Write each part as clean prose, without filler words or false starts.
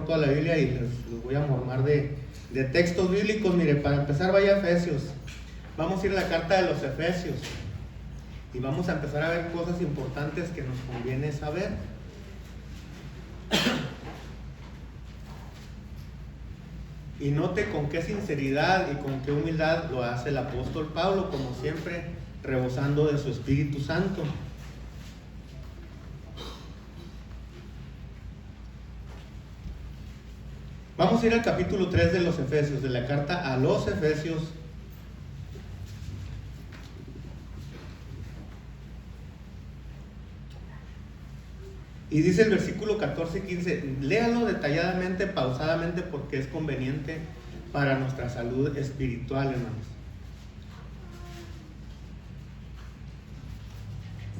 toda la Biblia y les voy a mormar de textos bíblicos. Mire, para empezar vaya a Efesios. Vamos a ir a la carta de los Efesios y vamos a empezar a ver cosas importantes que nos conviene saber. Y note con qué sinceridad y con qué humildad lo hace el apóstol Pablo, como siempre, rebosando de su Espíritu Santo. Vamos a ir al capítulo 3 de los Efesios, de la carta a los Efesios. Y dice el versículo 14 y 15, léalo detalladamente, pausadamente, porque es conveniente para nuestra salud espiritual, hermanos.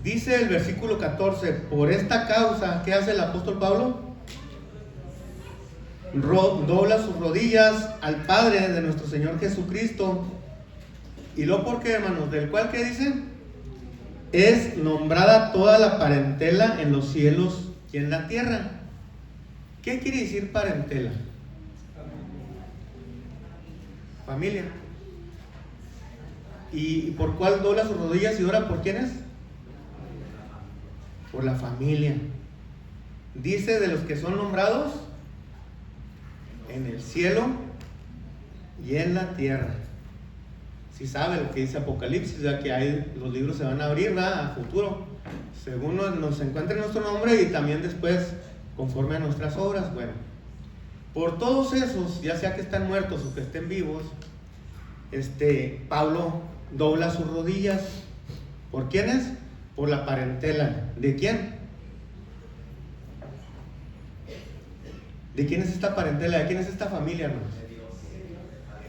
Dice el versículo 14, por esta causa, ¿qué hace el apóstol Pablo? Dobla sus rodillas al Padre de nuestro Señor Jesucristo. ¿Y lo por qué, hermanos? Del cual, ¿qué dice? Es nombrada toda la parentela en los cielos y en la tierra. ¿Qué quiere decir parentela? Familia. ¿Y por cuál dobla sus rodillas y ora por quiénes? Por la familia. Dice de los que son nombrados en el cielo y en la tierra. Si sabe lo que dice Apocalipsis, ya que los libros se van a abrir, ¿verdad? A futuro, según nos encuentre nuestro nombre y también después conforme a nuestras obras. Bueno, por todos esos, ya sea que están muertos o que estén vivos, Pablo dobla sus rodillas. ¿Por quiénes? Por la parentela. ¿De quién? ¿De quién es esta parentela? ¿De quién es esta familia, hermanos? De Dios.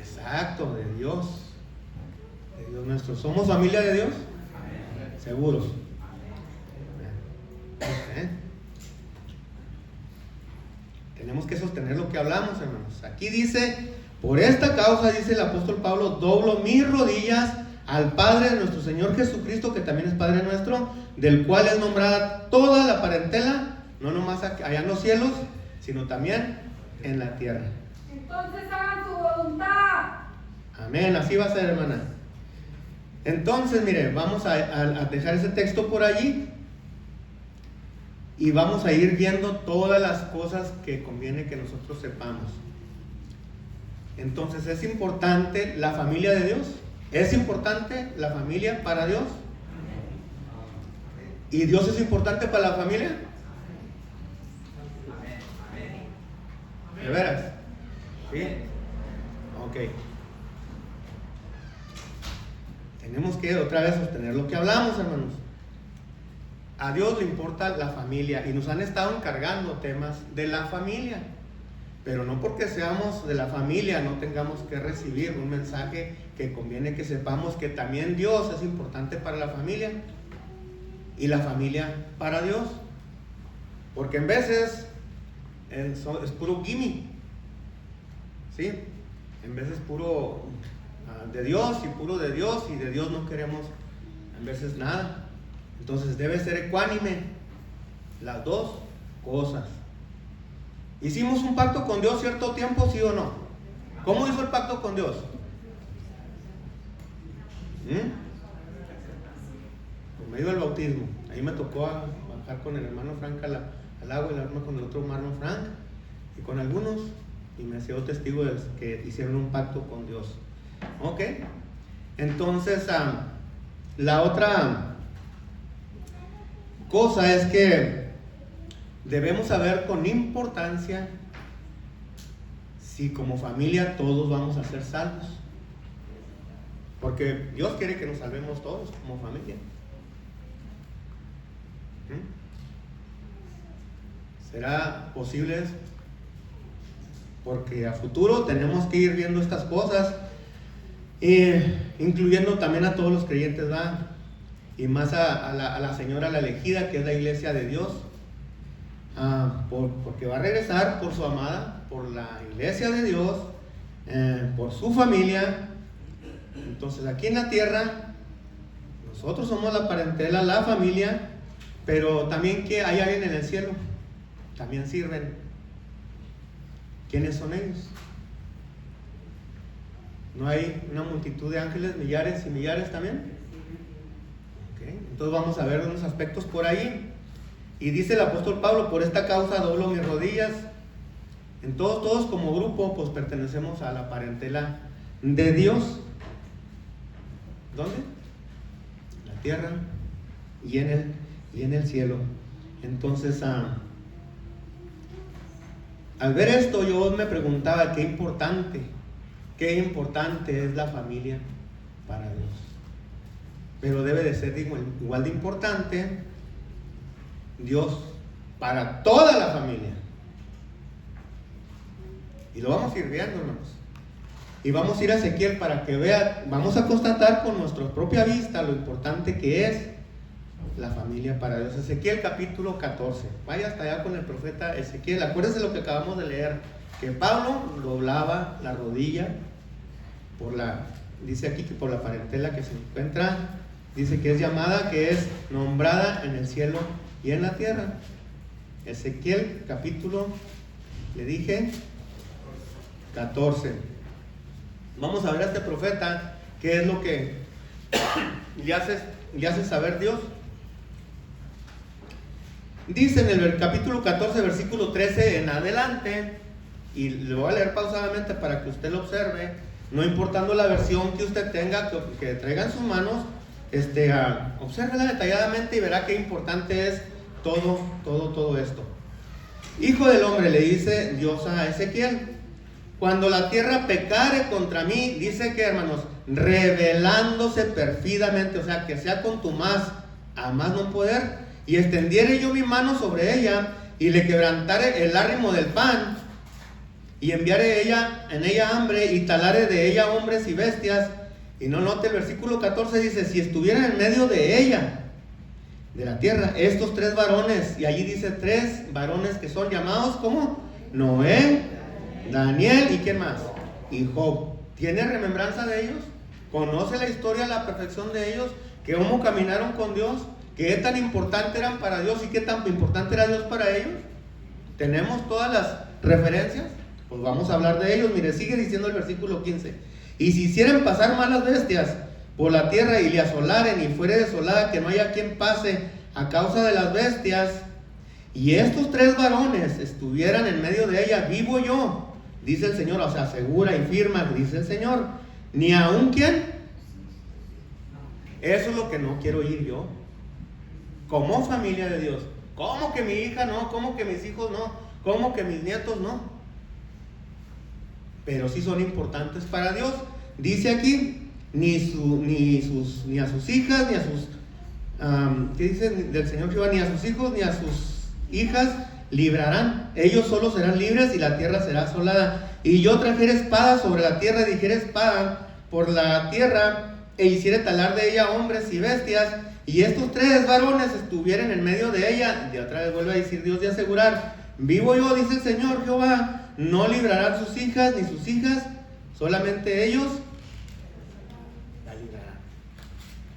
Exacto, de Dios. De Dios nuestro. ¿Somos familia de Dios? Amén. ¿Seguros? Amén. Tenemos que sostener lo que hablamos, hermanos. Aquí dice, por esta causa, dice el apóstol Pablo, doblo mis rodillas al Padre de nuestro Señor Jesucristo, que también es Padre nuestro, del cual es nombrada toda la parentela, no nomás allá en los cielos, sino también en la tierra. Entonces hagan su voluntad. Amén, así va a ser, hermana. Entonces, mire, vamos a dejar ese texto por allí y vamos a ir viendo todas las cosas que conviene que nosotros sepamos. Entonces, ¿es importante la familia de Dios? ¿Es importante la familia para Dios? ¿Y Dios es importante para la familia? ¿De veras? ¿Sí? Ok. Tenemos que otra vez sostener lo que hablamos, hermanos. A Dios le importa la familia y nos han estado encargando temas de la familia. Pero no porque seamos de la familia no tengamos que recibir un mensaje que conviene que sepamos que también Dios es importante para la familia y la familia para Dios. Porque en veces es puro gimme, ¿sí? En veces puro de Dios y puro de Dios, y de Dios no queremos en veces nada. Entonces debe ser ecuánime las dos cosas. Hicimos un pacto con Dios cierto tiempo, ¿sí o no? ¿Cómo hizo el pacto con Dios? Por medio del bautismo. Ahí me tocó bajar con el hermano Frank al agua, y la hermana con el otro hermano Frank y con algunos, y me hacía testigo de que hicieron un pacto con Dios. Ok, entonces la otra cosa es que debemos saber con importancia si como familia todos vamos a ser salvos, porque Dios quiere que nos salvemos todos como familia. ¿Será posible eso? Porque a futuro tenemos que ir viendo estas cosas, incluyendo también a todos los creyentes, ¿verdad? Y más a la señora, la elegida, que es la iglesia de Dios, porque va a regresar por su amada, por la iglesia de Dios, por su familia. Entonces aquí en la tierra nosotros somos la parentela, la familia, pero también que hay alguien en el cielo, también sirven. ¿Quiénes son ellos? ¿No hay una multitud de ángeles, millares y millares también? Okay. Entonces vamos a ver unos aspectos por ahí. Y dice el apóstol Pablo: por esta causa doblo mis rodillas. En todos como grupo, pues pertenecemos a la parentela de Dios. ¿Dónde? En la tierra y en el cielo. Entonces, al ver esto, yo me preguntaba qué importante es la familia para Dios. Pero debe de ser igual de importante Dios para toda la familia. Y lo vamos a ir viendo, hermanos. Y vamos a ir a Ezequiel para que vean, vamos a constatar con nuestra propia vista lo importante que es la familia para Dios. Ezequiel capítulo 14. Vaya hasta allá con el profeta Ezequiel. Acuérdense lo que acabamos de leer, que Pablo doblaba la rodilla dice aquí que por la parentela que se encuentra, dice que es llamada, que es nombrada en el cielo y en la tierra. Ezequiel capítulo, le dije, 14. Vamos a ver a este profeta qué es lo que le hace saber Dios. Dice en el capítulo 14, versículo 13 en adelante, y le voy a leer pausadamente para que usted lo observe, no importando la versión que usted tenga, que traiga en sus manos, obsérvela detalladamente y verá qué importante es todo esto. Hijo del hombre, le dice Dios a Ezequiel, cuando la tierra pecare contra mí, dice que, hermanos, rebelándose perfidamente, o sea, que sea contumaz a más no poder, y extendiere yo mi mano sobre ella, y le quebrantare el árrimo del pan, y enviare en ella hambre, y talare de ella hombres y bestias. Y no note el versículo 14, dice, si estuvieran en medio de ella, de la tierra, estos 3 varones, y allí dice 3 varones que son llamados como Noé, Daniel, ¿y quién más? Y Job. ¿Tiene remembranza de ellos? ¿Conoce la historia a la perfección de ellos? ¿Que cómo caminaron con Dios? ¿Qué tan importante eran para Dios y qué tan importante era Dios para ellos? ¿Tenemos todas las referencias? Pues vamos a hablar de ellos. Mire, sigue diciendo el versículo 15. Y si hicieren pasar malas bestias por la tierra y le asolaren y fuere desolada, que no haya quien pase a causa de las bestias, y estos 3 varones estuvieran en medio de ella, vivo yo, dice el Señor, o sea, asegura y firma, dice el Señor, ni aun quién. Eso es lo que no quiero oír yo, como familia de Dios. ¿Cómo que mi hija no? ¿Cómo que mis hijos no? ¿Cómo que mis nietos no? Pero sí son importantes para Dios. Dice aquí, ni a sus hijas, ni a sus, ¿qué dice del Señor Jehová? Ni a sus hijos, ni a sus hijas librarán. Ellos solo serán libres y la tierra será asolada. Y yo trajera espada sobre la tierra, y dijera espada por la tierra, e hiciera talar de ella hombres y bestias, y estos 3 varones estuvieran en medio de ella. Y otra vez vuelve a decir Dios de asegurar, vivo yo, dice el Señor Jehová, no librarán sus hijas ni sus hijas, solamente ellos la librarán.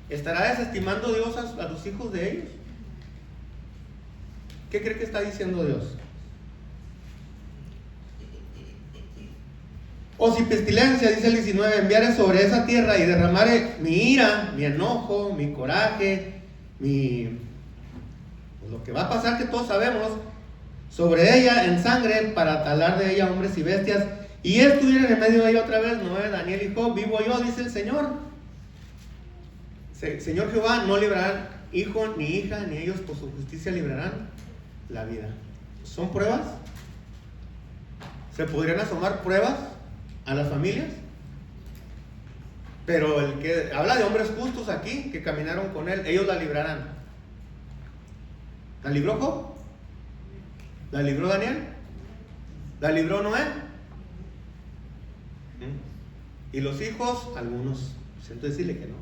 ¿Estará desestimando Dios a los hijos de ellos? ¿Qué cree que está diciendo Dios? O si pestilencia, dice el 19, enviare sobre esa tierra y derramare mi ira, mi enojo, mi coraje, pues lo que va a pasar, que todos sabemos, sobre ella en sangre, para talar de ella hombres y bestias, y estuvieran en medio de ella otra vez Noé, Daniel y Job, vivo yo, dice el Señor. Señor Jehová, no librarán hijo ni hija, ni ellos por su justicia librarán la vida. ¿Son pruebas? ¿Se podrían asomar pruebas a las familias? Pero el que habla de hombres justos aquí, que caminaron con él, ellos la librarán. ¿La libró Job? ¿La libró Daniel? ¿La libró Noé? ¿Y los hijos? Algunos. Siento decirle que no.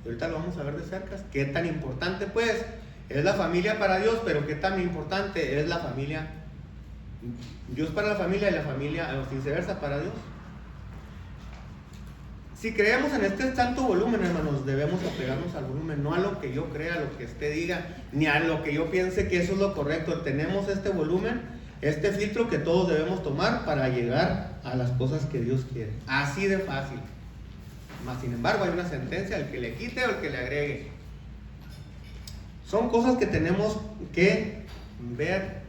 Y ahorita lo vamos a ver de cerca. ¿Qué tan importante pues es la familia para Dios? Pero ¿qué tan importante es la familia? Dios para la familia y la familia viceversa para Dios. Si creemos en este tanto volumen, hermanos, debemos apegarnos al volumen, no a lo que yo crea, a lo que usted diga, ni a lo que yo piense que eso es lo correcto. Tenemos este volumen, este filtro que todos debemos tomar para llegar a las cosas que Dios quiere. Así de fácil. Mas sin embargo hay una sentencia, el que le quite o el que le agregue. Son cosas que tenemos que ver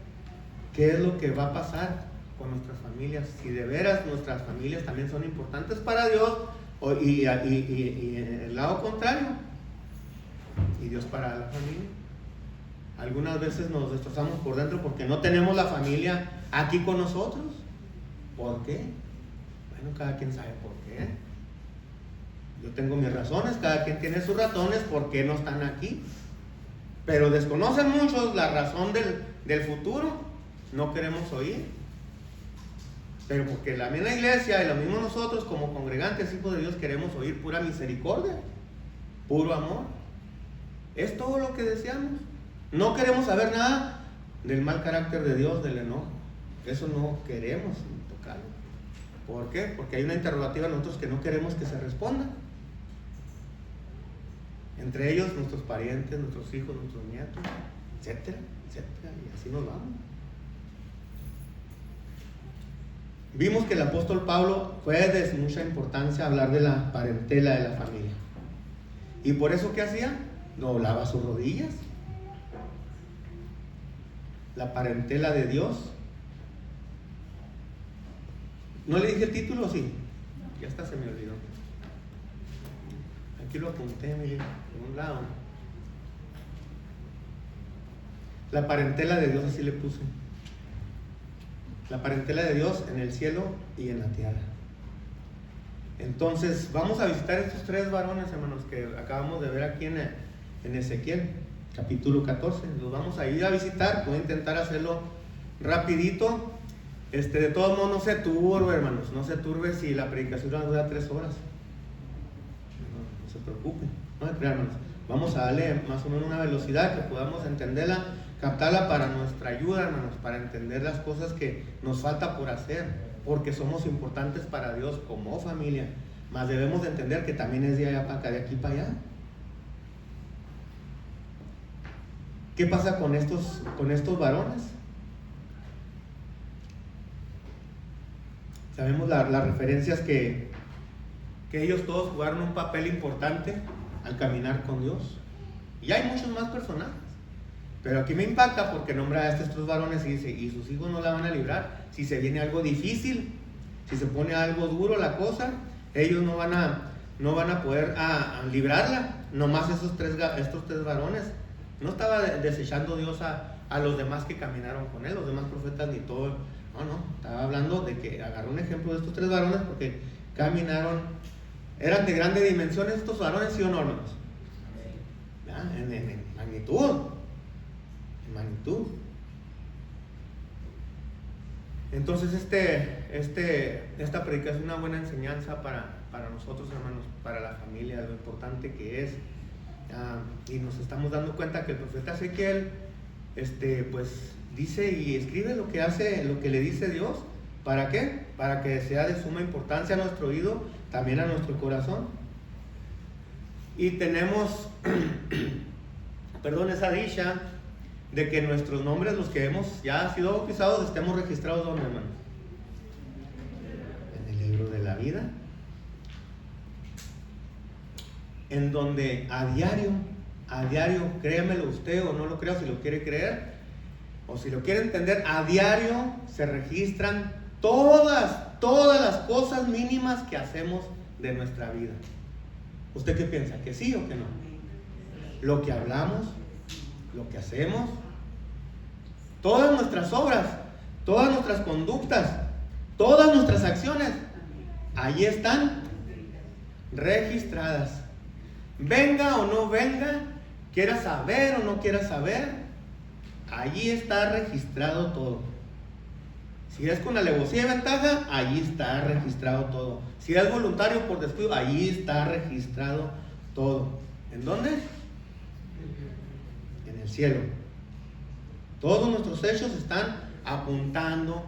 qué es lo que va a pasar con nuestras familias. Si de veras nuestras familias también son importantes para Dios, y el lado contrario, y Dios para la familia. Algunas veces nos destrozamos por dentro porque no tenemos la familia aquí con nosotros. ¿Por qué? Bueno, cada quien sabe por qué. Yo tengo mis razones, cada quien tiene sus razones por qué no están aquí. Pero desconocen muchos la razón del futuro. No queremos oír. Pero porque la misma iglesia y lo mismo nosotros como congregantes, hijos de Dios, queremos oír pura misericordia, puro amor. Es todo lo que deseamos. No queremos saber nada del mal carácter de Dios, del enojo. Eso no queremos tocarlo. ¿Por qué? Porque hay una interrogativa en nosotros que no queremos que se responda. Entre ellos nuestros parientes, nuestros hijos, nuestros nietos, etcétera, etcétera. Y así nos vamos. Vimos que el apóstol Pablo fue de mucha importancia hablar de la parentela de la familia. ¿Y por eso qué hacía? Doblaba sus rodillas. La parentela de Dios. ¿No le dije el título? Sí. Ya hasta se me olvidó. Aquí lo apunté, miren, en un lado. La parentela de Dios, así le puse. La parentela de Dios en el cielo y en la tierra. Entonces, vamos a visitar estos tres varones, hermanos, que acabamos de ver aquí en Ezequiel, capítulo 14. Los vamos a ir a visitar. Voy a intentar hacerlo rapidito. De todos modos, no se turbe, hermanos. No se turbe si la predicación dura 3 horas. No se preocupen. No se crean, hermanos. Vamos a darle más o menos una velocidad que podamos entenderla, captarla para nuestra ayuda, hermanos, para entender las cosas que nos falta por hacer, porque somos importantes para Dios como familia, mas debemos de entender que también es de allá para acá, de aquí para allá. ¿Qué pasa con estos varones? Sabemos las referencias que ellos todos jugaron un papel importante al caminar con Dios. Y hay muchos más personajes. Pero aquí me impacta porque nombra a estos varones y dice, y sus hijos no la van a librar. Si se viene algo difícil, si se pone algo duro la cosa, ellos no van a poder librarla. Nomás estos tres varones. No estaba desechando Dios a los demás que caminaron con él, los demás profetas ni todo. No, estaba hablando de que agarró un ejemplo de estos tres varones porque caminaron, eran de grandes dimensiones estos varones, ¿sí o no, hermanos? En magnitud. Entonces esta predicación es una buena enseñanza para nosotros, hermanos, para la familia, lo importante que es. Y nos estamos dando cuenta que el profeta Ezequiel pues dice y escribe lo que le dice Dios. ¿Para qué? Para que sea de suma importancia a nuestro oído, también a nuestro corazón. Y tenemos esa dicha de que nuestros nombres, los que hemos ya sido bautizados, estemos registrados ¿dónde, hermanos? En el libro de la vida, en donde a diario, créamelo usted o no lo crea, si lo quiere creer o si lo quiere entender, a diario se registran todas las cosas mínimas que hacemos de nuestra vida. ¿Usted qué piensa? ¿Que sí o que no? Lo que hablamos, lo que hacemos, todas nuestras obras, todas nuestras conductas, todas nuestras acciones, ahí están registradas. Venga o no venga, quiera saber o no quiera saber, allí está registrado todo. Si es con alevosía y ventaja, allí está registrado todo. Si es voluntario por descuido, allí está registrado todo. ¿En dónde? En el cielo. Todos nuestros hechos están apuntando.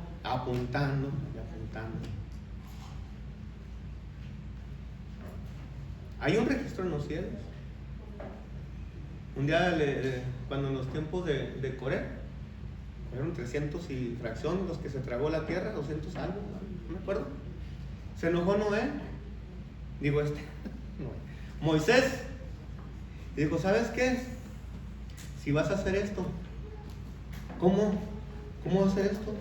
Hay un registro en los cielos. Un día, cuando en los tiempos de Coré, Fueron 300 y fracción los que se tragó la tierra, 200 algo, no me acuerdo. Se enojó Noé, digo Noé. Moisés, y dijo, ¿sabes qué? Si vas a hacer esto, ¿cómo hacer esto?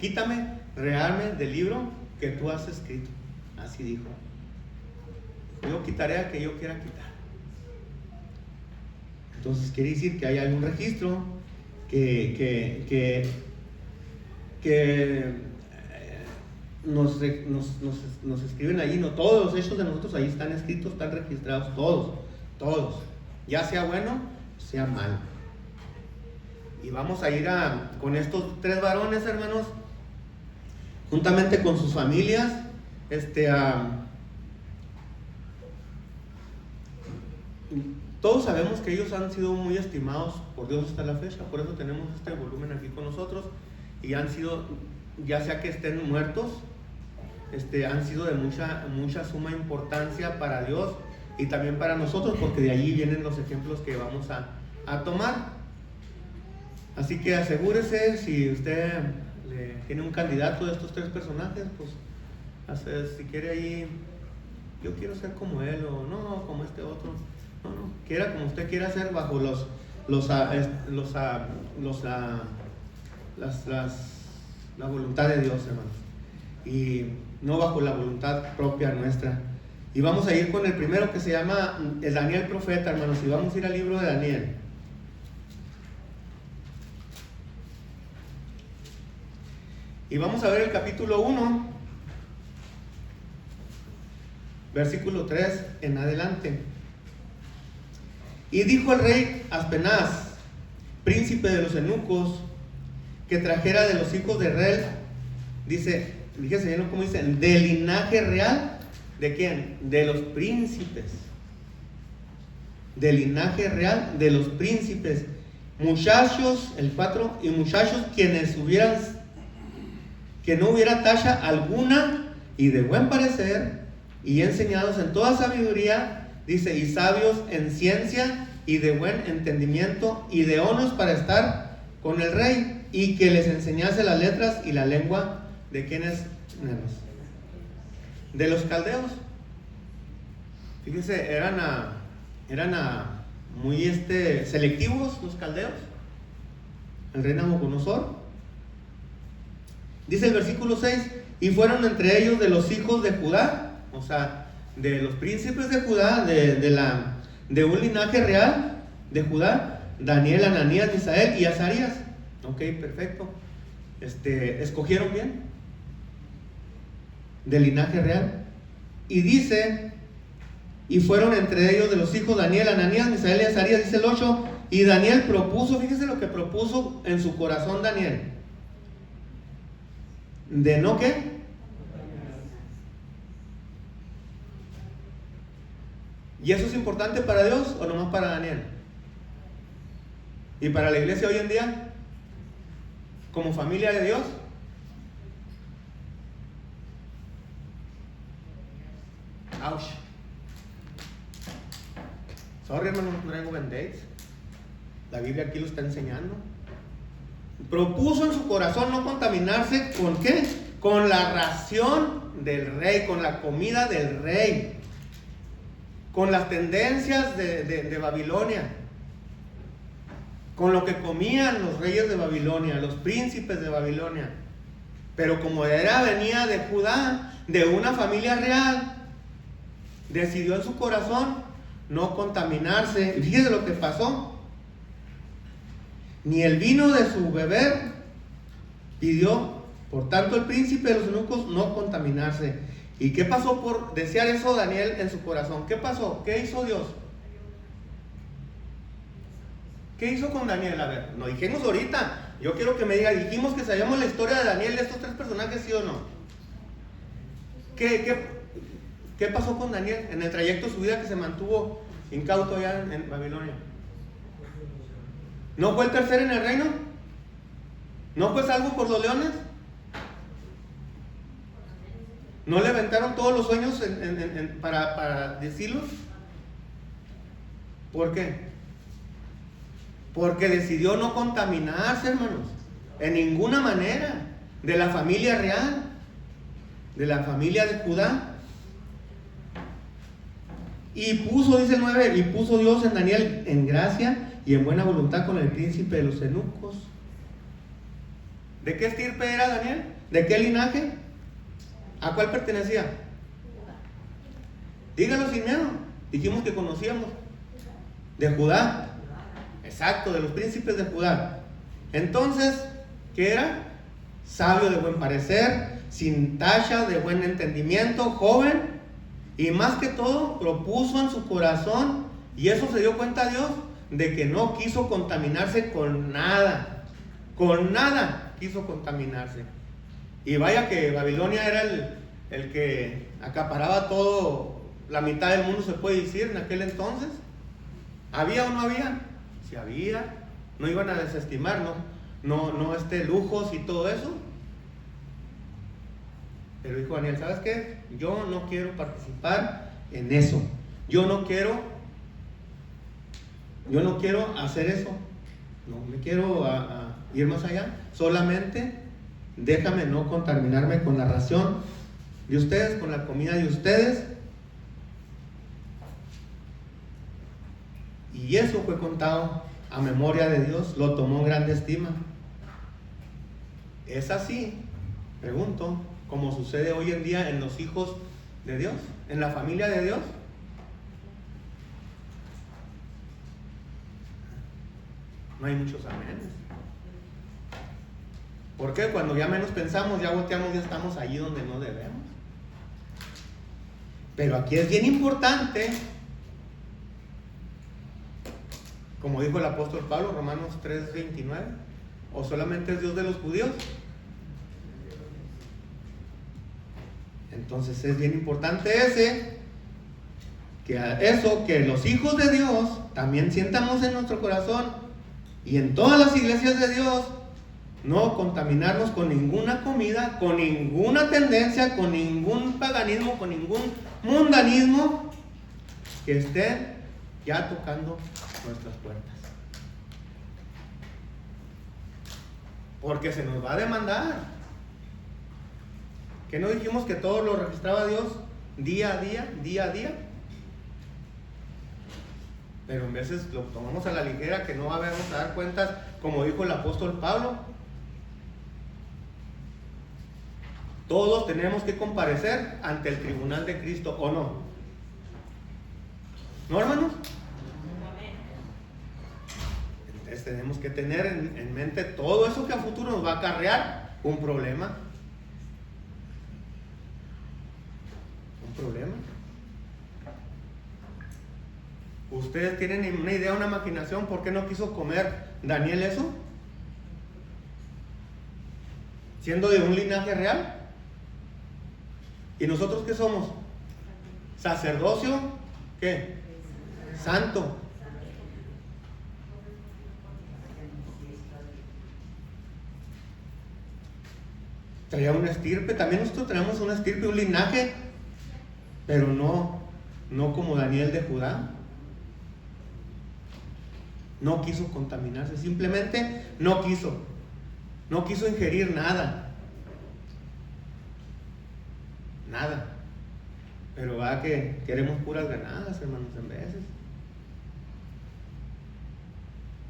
Quítame, rearme del libro que tú has escrito. Así dijo. Yo quitaré a que yo quiera quitar. Entonces quiere decir que hay algún registro que nos escriben allí, no todos los hechos de nosotros ahí están escritos, están registrados, todos, ya sea bueno, sea malo. Y vamos a ir con estos 3 varones, hermanos, juntamente con sus familias, todos sabemos que ellos han sido muy estimados por Dios hasta la fecha, por eso tenemos este volumen aquí con nosotros, y han sido, ya sea que estén muertos, han sido de mucha suma importancia para Dios y también para nosotros, porque de allí vienen los ejemplos que vamos a tomar. Así que asegúrese, si usted tiene un candidato de estos 3 personajes, pues si quiere ahí, yo quiero ser como él, o no, como este otro. No, quiera como usted quiera ser bajo la voluntad de Dios, hermanos, y no bajo la voluntad propia nuestra. Y vamos a ir con el primero, que se llama el Daniel profeta, hermanos, y vamos a ir al libro de Daniel. Y vamos a ver el capítulo 1, versículo 3 en adelante. Y dijo el rey Aspenaz, príncipe de los eunucos, que trajera de los hijos de Israel, dice, fíjese bien cómo dice, del linaje real, ¿de quién? De los príncipes. Del linaje real de los príncipes. Muchachos, el 4, y muchachos que no hubiera tacha alguna, y de buen parecer, y enseñados en toda sabiduría, dice, y sabios en ciencia, y de buen entendimiento, y de honos para estar con el rey, y que les enseñase las letras y la lengua de quienes, de los caldeos. Fíjense, eran muy selectivos los caldeos, el rey Nabucodonosor. Dice el versículo 6, y fueron entre ellos de los hijos de Judá, o sea, de los príncipes de Judá, de un linaje real de Judá, Daniel, Ananías, Misael y Azarías. Ok, perfecto. Escogieron bien, del linaje real. Y dice, y fueron entre ellos de los hijos Daniel, Ananías, Misael y Azarías, dice el 8, y Daniel propuso, fíjese lo que propuso en su corazón Daniel, de no qué. ¿Y eso es importante para Dios o nomás para Daniel? ¿Y para la iglesia hoy en día? ¿Como familia de Dios? Ouch. Sorry, hermano, no traigo band-aids. La Biblia aquí lo está enseñando. Propuso en su corazón no contaminarse ¿con qué? Con la ración del rey, con la comida del rey, con las tendencias de Babilonia, con lo que comían los reyes de Babilonia, los príncipes de Babilonia. Pero como venía de Judá, de una familia real, decidió en su corazón no contaminarse. Y fíjese lo que pasó. Ni el vino de su beber pidió, por tanto, el príncipe de los eunucos no contaminarse. ¿Y qué pasó por desear eso Daniel en su corazón? ¿Qué pasó? ¿Qué hizo Dios? ¿Qué hizo con Daniel? A ver, lo dijimos ahorita. Yo quiero que me diga, dijimos que sabíamos la historia de Daniel, de estos 3 personajes, ¿sí o no? ¿Qué pasó con Daniel en el trayecto de su vida que se mantuvo incauto allá en Babilonia? ¿No fue el tercero en el reino? ¿No fue salvo por los leones? ¿No le aventaron todos los sueños para decirlos? ¿Por qué? Porque decidió no contaminarse, hermanos, en ninguna manera, de la familia real, de la familia de Judá. Y puso, dice el 9, y puso Dios en Daniel en gracia y en buena voluntad con el príncipe de los eunucos. ¿De qué estirpe era Daniel? ¿De qué linaje? ¿A cuál pertenecía? Dígalo sin miedo. Dijimos que conocíamos. De Judá. Exacto, de los príncipes de Judá. Entonces, ¿qué era? Sabio, de buen parecer, sin tacha, de buen entendimiento, joven. Y más que todo, propuso en su corazón, y eso se dio cuenta Dios, de que no quiso contaminarse con nada. Con nada quiso contaminarse. Y vaya que Babilonia era el que acaparaba todo, la mitad del mundo se puede decir en aquel entonces. ¿Había o no había? Si había, no iban a desestimar, no lujos y todo eso. Pero dijo Daniel, ¿sabes qué? Yo no quiero participar en eso. Yo no quiero hacer eso. No me quiero ir más allá. Solamente déjame no contaminarme con la ración de ustedes, con la comida de ustedes. Y eso fue contado a memoria de Dios. Lo tomó en grande estima. ¿Es así? Pregunto, como sucede hoy en día en los hijos de Dios, en la familia de Dios. No hay muchos amenes. Porque cuando ya menos pensamos, ya volteamos, ya estamos allí donde no debemos. Pero aquí es bien importante, como dijo el apóstol Pablo, Romanos 3:29, ¿o solamente es Dios de los judíos? Entonces es bien importante que los hijos de Dios también sientamos en nuestro corazón y en todas las iglesias de Dios, no contaminarnos con ninguna comida, con ninguna tendencia, con ningún paganismo, con ningún mundanismo que esté ya tocando nuestras puertas. Porque se nos va a demandar. ¿Que no dijimos que todo lo registraba Dios día a día, día a día? Pero en veces lo tomamos a la ligera, que no vamos a dar cuentas, como dijo el apóstol Pablo. Todos tenemos que comparecer ante el tribunal de Cristo, ¿o no? ¿No, hermanos? Entonces tenemos que tener en mente todo eso que a futuro nos va a acarrear un problema. Problema. ¿Ustedes tienen una idea, una maquinación por qué no quiso comer Daniel eso? Siendo de un linaje real. ¿Y nosotros qué somos? Sacerdocio, ¿qué? Santo. Traía una estirpe, también nosotros tenemos una estirpe, un linaje, pero no como Daniel de Judá. No quiso contaminarse, simplemente no quiso ingerir nada. Pero va que queremos puras ganadas, hermanos, en veces.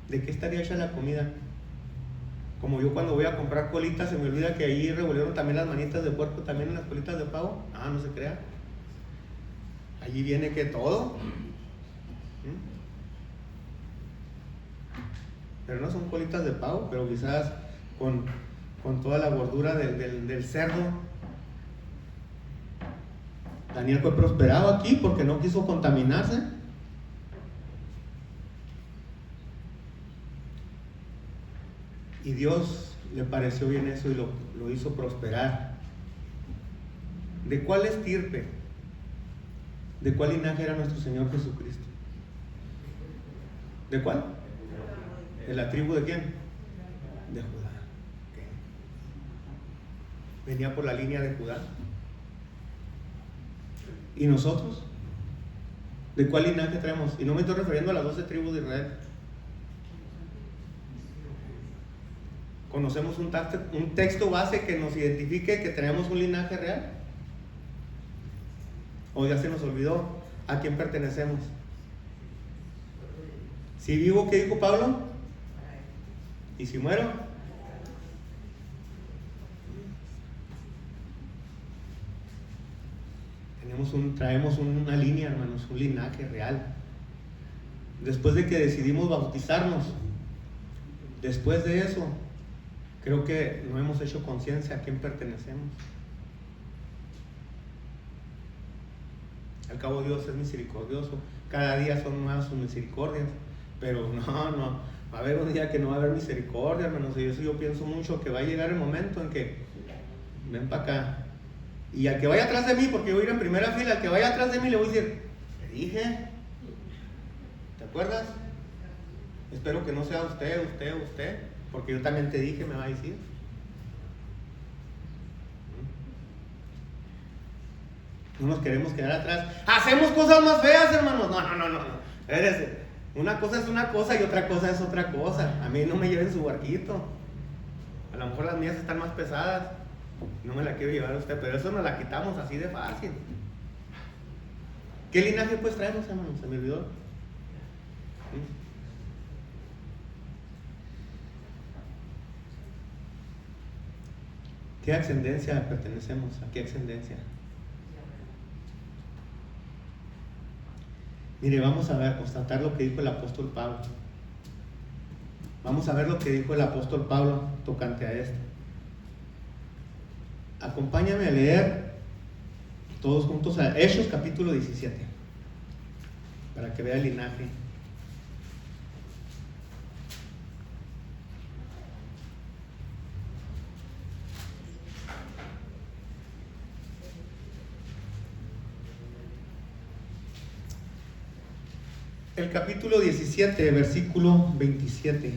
¿De qué estaría hecha la comida? Como yo cuando voy a comprar colitas, se me olvida que ahí revolvieron también las manitas de puerco, también en las colitas de pavo. No se crea. Allí viene que todo. Pero no son colitas de pavo, pero quizás con toda la gordura del cerdo. Daniel fue prosperado aquí porque no quiso contaminarse. Y Dios le pareció bien eso y lo hizo prosperar. ¿De cuál estirpe? ¿De cuál linaje era nuestro Señor Jesucristo? ¿De cuál? ¿De la tribu de quién? De Judá. Okay. Venía por la línea de Judá. ¿Y nosotros? ¿De cuál linaje traemos? Y no me estoy refiriendo a las 12 tribus de Israel. ¿Conocemos un texto base que nos identifique que tenemos un linaje real? ¿O ya se nos olvidó a quién pertenecemos? Si vivo, ¿qué dijo Pablo? ¿Y si muero? Traemos una línea, hermanos, un linaje real. Después de que decidimos bautizarnos, después de eso, creo que no hemos hecho conciencia a quién pertenecemos. Al cabo, Dios es misericordioso. Cada día son nuevas sus misericordias. Pero no, va a haber un día que no va a haber misericordia, hermanos. Y eso yo pienso mucho, que va a llegar el momento en que ven para acá. Y al que vaya atrás de mí, porque yo voy a ir en primera fila, al que vaya atrás de mí le voy a decir, te dije, ¿te acuerdas? Espero que no sea usted, porque yo también te dije, me va a decir. No nos queremos quedar atrás. Hacemos cosas más feas, hermanos. No. Una cosa es una cosa y otra cosa es otra cosa. A mí no me lleven su barquito. A lo mejor las mías están más pesadas. No me la quiero llevar a usted, pero eso nos la quitamos así de fácil. ¿Qué linaje pues traemos, hermanos? Se me olvidó. ¿Qué ascendencia pertenecemos? ¿A qué ascendencia? Mire, vamos a ver, constatar lo que dijo el apóstol Pablo. Vamos a ver lo que dijo el apóstol Pablo tocante a esto. Acompáñame a leer todos juntos a Hechos capítulo 17, para que vea el linaje. El capítulo 17, versículo 27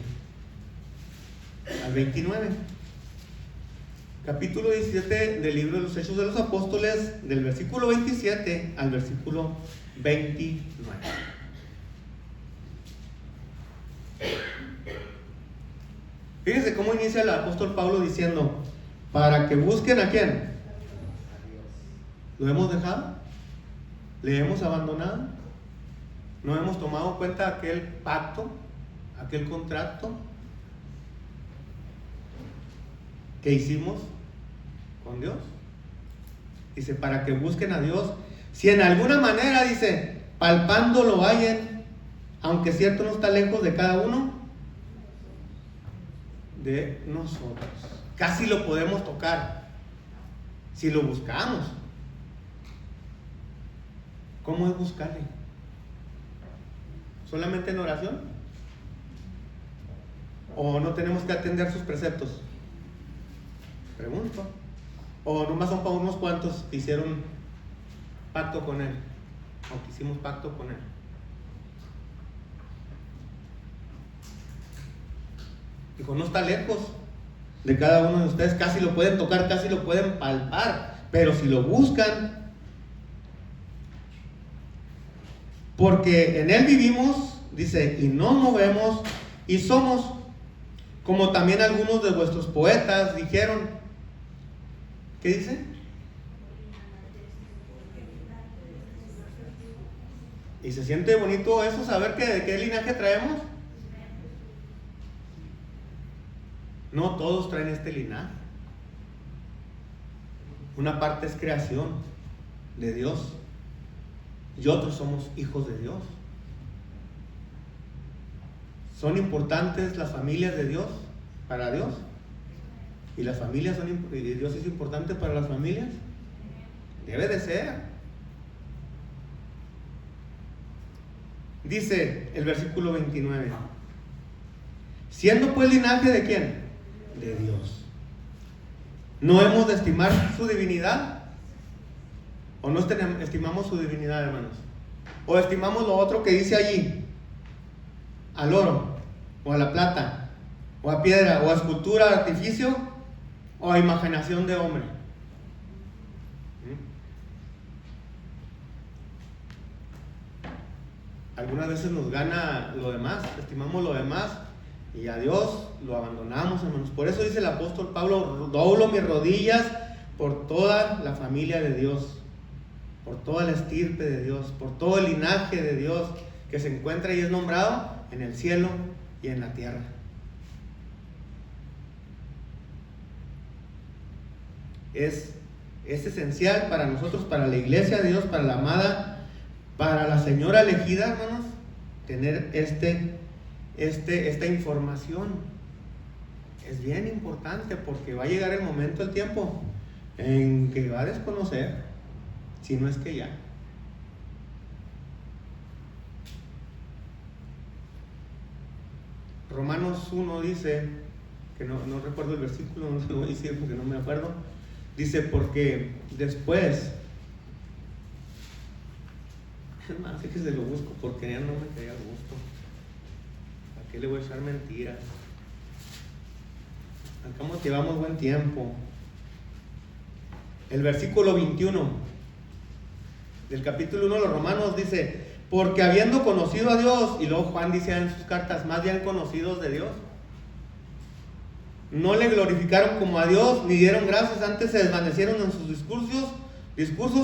al 29. Capítulo 17 del libro de los Hechos de los Apóstoles, del versículo 27 al versículo 29. Fíjense cómo inicia el apóstol Pablo diciendo, para que busquen ¿a quién? ¿Lo hemos dejado? ¿Le hemos abandonado? ¿No hemos tomado en cuenta aquel pacto, aquel contrato que hicimos con Dios? Dice, para que busquen a Dios, si en alguna manera, dice, palpando lo hallen, aunque cierto no está lejos de cada uno de nosotros. Casi lo podemos tocar si lo buscamos. ¿Cómo es buscarle? ¿Solamente en oración? ¿O no tenemos que atender sus preceptos? Pregunto. ¿O nomás son para unos cuantos que hicieron pacto con Él? ¿O que hicimos pacto con Él? Dijo, no está lejos de cada uno de ustedes. Casi lo pueden tocar, casi lo pueden palpar. Pero si lo buscan, porque en Él vivimos, dice, y nos movemos y somos, como también algunos de vuestros poetas dijeron. ¿Qué dice? ¿Y se siente bonito eso, saber de qué linaje traemos? No todos traen este linaje. Una parte es creación de Dios y otros somos hijos de Dios. ¿Son importantes las familias de Dios para Dios? ¿Y las familias y Dios es importante para las familias? Debe de ser. Dice el versículo 29. Siendo pues linaje ¿de quién? De Dios. ¿No hemos de estimar su divinidad? ¿O no estimamos su divinidad, hermanos? ¿O estimamos lo otro que dice allí? Al oro, o a la plata, o a piedra, o a escultura, artificio, o a imaginación de hombre. Algunas veces nos gana lo demás, estimamos lo demás Y a Dios lo abandonamos, hermanos. Por eso dice el apóstol Pablo: doblo mis rodillas por toda la familia de Dios, por toda la estirpe de Dios, por todo el linaje de Dios que se encuentra y es nombrado en el cielo y en la tierra. Es esencial para nosotros, para la iglesia de Dios, para la amada, para la señora elegida, hermanos, tener esta información. Es bien importante, porque va a llegar el momento, el tiempo en que va a desconocer, si no es que ya. Romanos 1 dice, que no recuerdo el versículo, no te lo voy a decir porque no me acuerdo. Dice: porque después, es más, es que se lo busco porque ya no me quedé a gusto. ¿A qué le voy a echar mentiras? Acá llevamos buen tiempo. El versículo 21 del capítulo 1 de los Romanos dice: porque habiendo conocido a Dios, y luego Juan dice en sus cartas, más bien conocidos de Dios, no le glorificaron como a Dios, ni dieron gracias, antes se desvanecieron en sus discursos,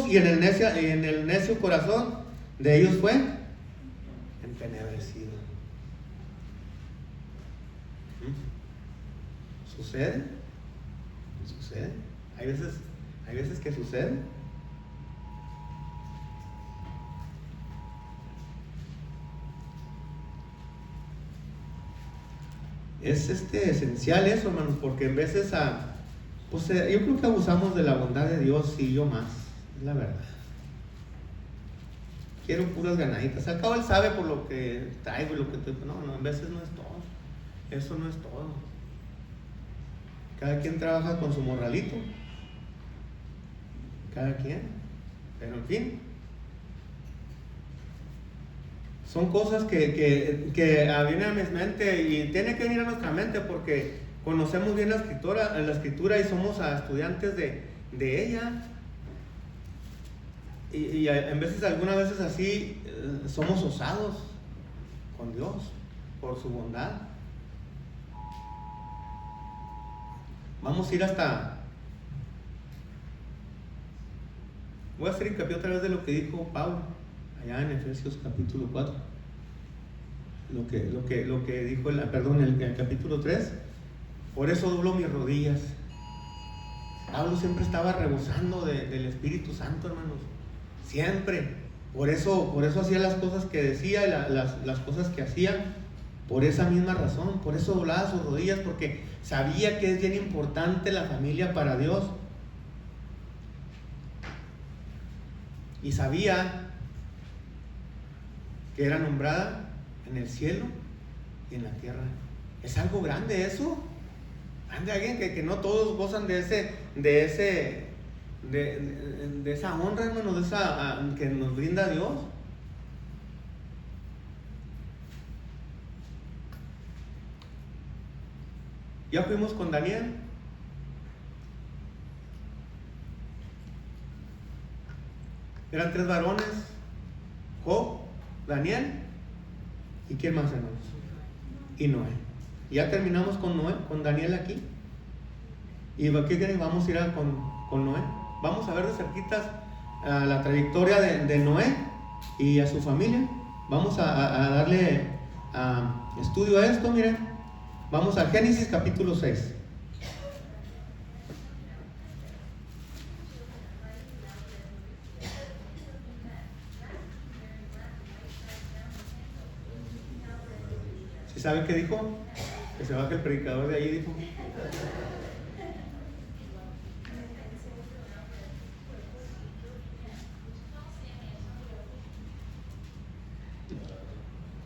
y en el necio corazón de ellos fue entenebrecido. ¿Sucede? Hay veces que sucede. Es esencial eso, hermanos, porque en veces yo creo que abusamos de la bondad de Dios, y yo más, es la verdad. Quiero puras ganaditas. Al cabo Él sabe por lo que traigo y lo que no, en veces no es todo. Eso no es todo. Cada quien trabaja con su morralito. Cada quien. Pero en fin. Son cosas que vienen a mi mente y tiene que venir a nuestra mente, porque conocemos bien la escritura y somos estudiantes de ella. Y algunas veces así, somos osados con Dios por su bondad. Vamos a ir voy a hacer hincapié otra vez de lo que dijo Pablo allá en Efesios capítulo 4. Lo que dijo en el capítulo 3. Por eso doblo mis rodillas. Pablo siempre estaba rebosando del Espíritu Santo, hermanos. Siempre. Por eso hacía las cosas que decía y las cosas que hacía. Por esa misma razón. Por eso doblaba sus rodillas, porque sabía que es bien importante la familia para Dios. Y sabía que era nombrada en el cielo y en la tierra. Es algo grande eso. Grande, alguien que no todos gozan de esa honra, hermano, de esa que nos brinda Dios. Ya fuimos con Daniel. Eran 3 varones: Job, Daniel, ¿y quién más, hermanos? Y Noé. Ya terminamos con Noé, con Daniel aquí. ¿Y qué creen? Vamos a ir con Noé. Vamos a ver de cerquitas la trayectoria de Noé y a su familia. Vamos a darle estudio a esto, miren. Vamos a Génesis capítulo 6. ¿Sí saben qué dijo? Que se baje el predicador de ahí, dijo.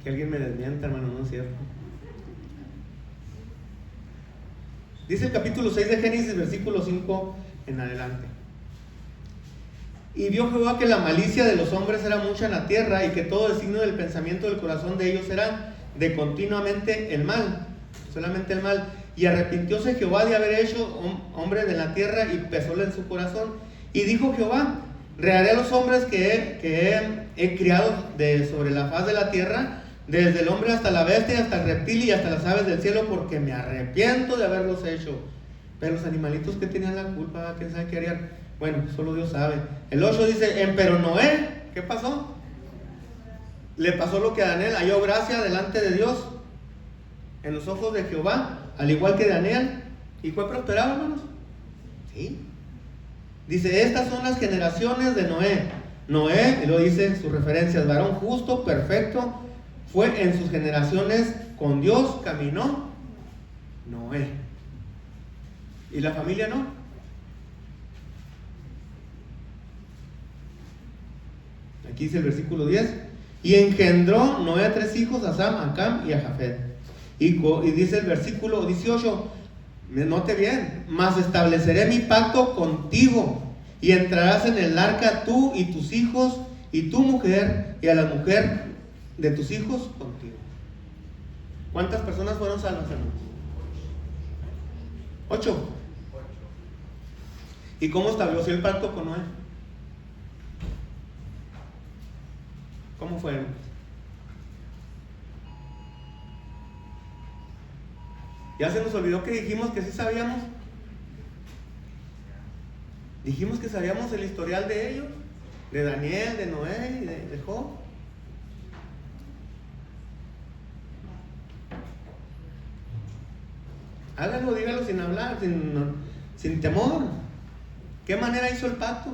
Que alguien me desmienta, hermano, no es cierto. Dice el capítulo 6 de Génesis, versículo 5 en adelante. Y vio Jehová que la malicia de los hombres era mucha en la tierra, y que todo designio del pensamiento del corazón de ellos era de continuamente el mal, solamente el mal. Y arrepintióse Jehová de haber hecho hombre de la tierra, y pesóle en su corazón. Y dijo Jehová: reharé a los hombres que he criado sobre la faz de la tierra, desde el hombre hasta la bestia, hasta el reptil y hasta las aves del cielo, porque me arrepiento de haberlos hecho. Pero los animalitos que tenían la culpa, ¿quién sabe qué harían? Bueno, solo Dios sabe. El 8 dice, pero Noé, ¿qué pasó? Le pasó lo que a Daniel, halló gracia delante de Dios, en los ojos de Jehová, al igual que Daniel, y fue prosperado, hermanos. Sí. Dice, estas son las generaciones de Noé. Noé, y lo dice sus referencias, varón justo, perfecto, fue en sus generaciones, con Dios caminó Noé. ¿Y la familia no? Aquí dice el versículo 10, y engendró Noé a 3 hijos, a Sam, a Cam y a Jafet. Y dice el versículo 18, note bien, mas estableceré mi pacto contigo, y entrarás en el arca tú y tus hijos, y tu mujer, y a la mujer de tus hijos contigo. ¿Cuántas personas fueron salvas, hermanos? 8. ¿Y cómo estableció el pacto con Noé? ¿Cómo fue? Ya se nos olvidó que dijimos que sí sabíamos. Dijimos que sabíamos el historial de ellos, de Daniel, de Noé y de Job. Hágalo, dígalo sin hablar, sin temor. ¿Qué manera hizo el pacto?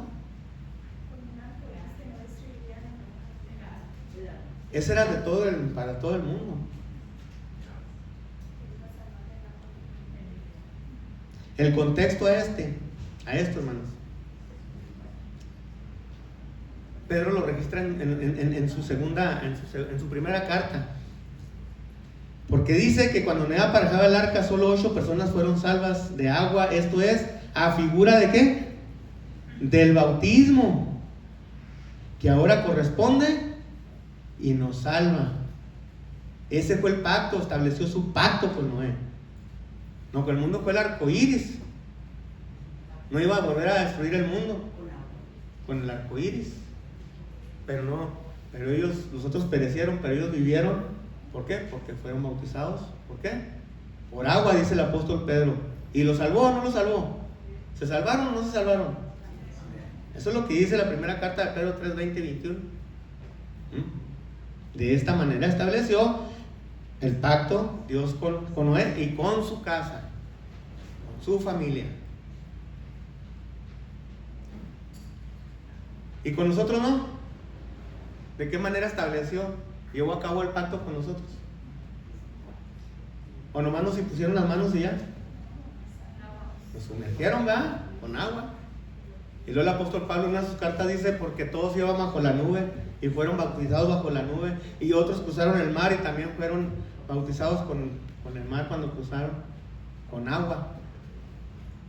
Ese era para todo el mundo. El contexto a esto, hermanos. Pedro lo registra en su primera carta. Porque dice que cuando Noé aparejaba el arca, solo 8 personas fueron salvas de agua. Esto es, ¿a figura de qué? Del bautismo, que ahora corresponde y nos salva. Ese fue el pacto, estableció su pacto con Noé. No, con el mundo fue el arco iris. No iba a volver a destruir el mundo con el arco iris. Pero los otros perecieron, pero ellos vivieron. ¿Por qué? Porque fueron bautizados. ¿Por qué? Por agua, dice el apóstol Pedro. ¿Y lo salvó o no lo salvó? ¿Se salvaron o no se salvaron? Eso es lo que dice la primera carta de Pedro 3, 20 y 21. De esta manera estableció el pacto Dios con Noé y con su casa, con su familia. ¿Y con nosotros no? ¿De qué manera estableció? ¿Llevó a cabo el pacto con nosotros? ¿O nomás nos impusieron las manos y ya? Nos sumergieron, ¿verdad? Con agua. Y luego el apóstol Pablo en una de sus cartas dice, porque todos iban bajo la nube y fueron bautizados bajo la nube, y otros cruzaron el mar y también fueron bautizados con el mar cuando cruzaron, con agua.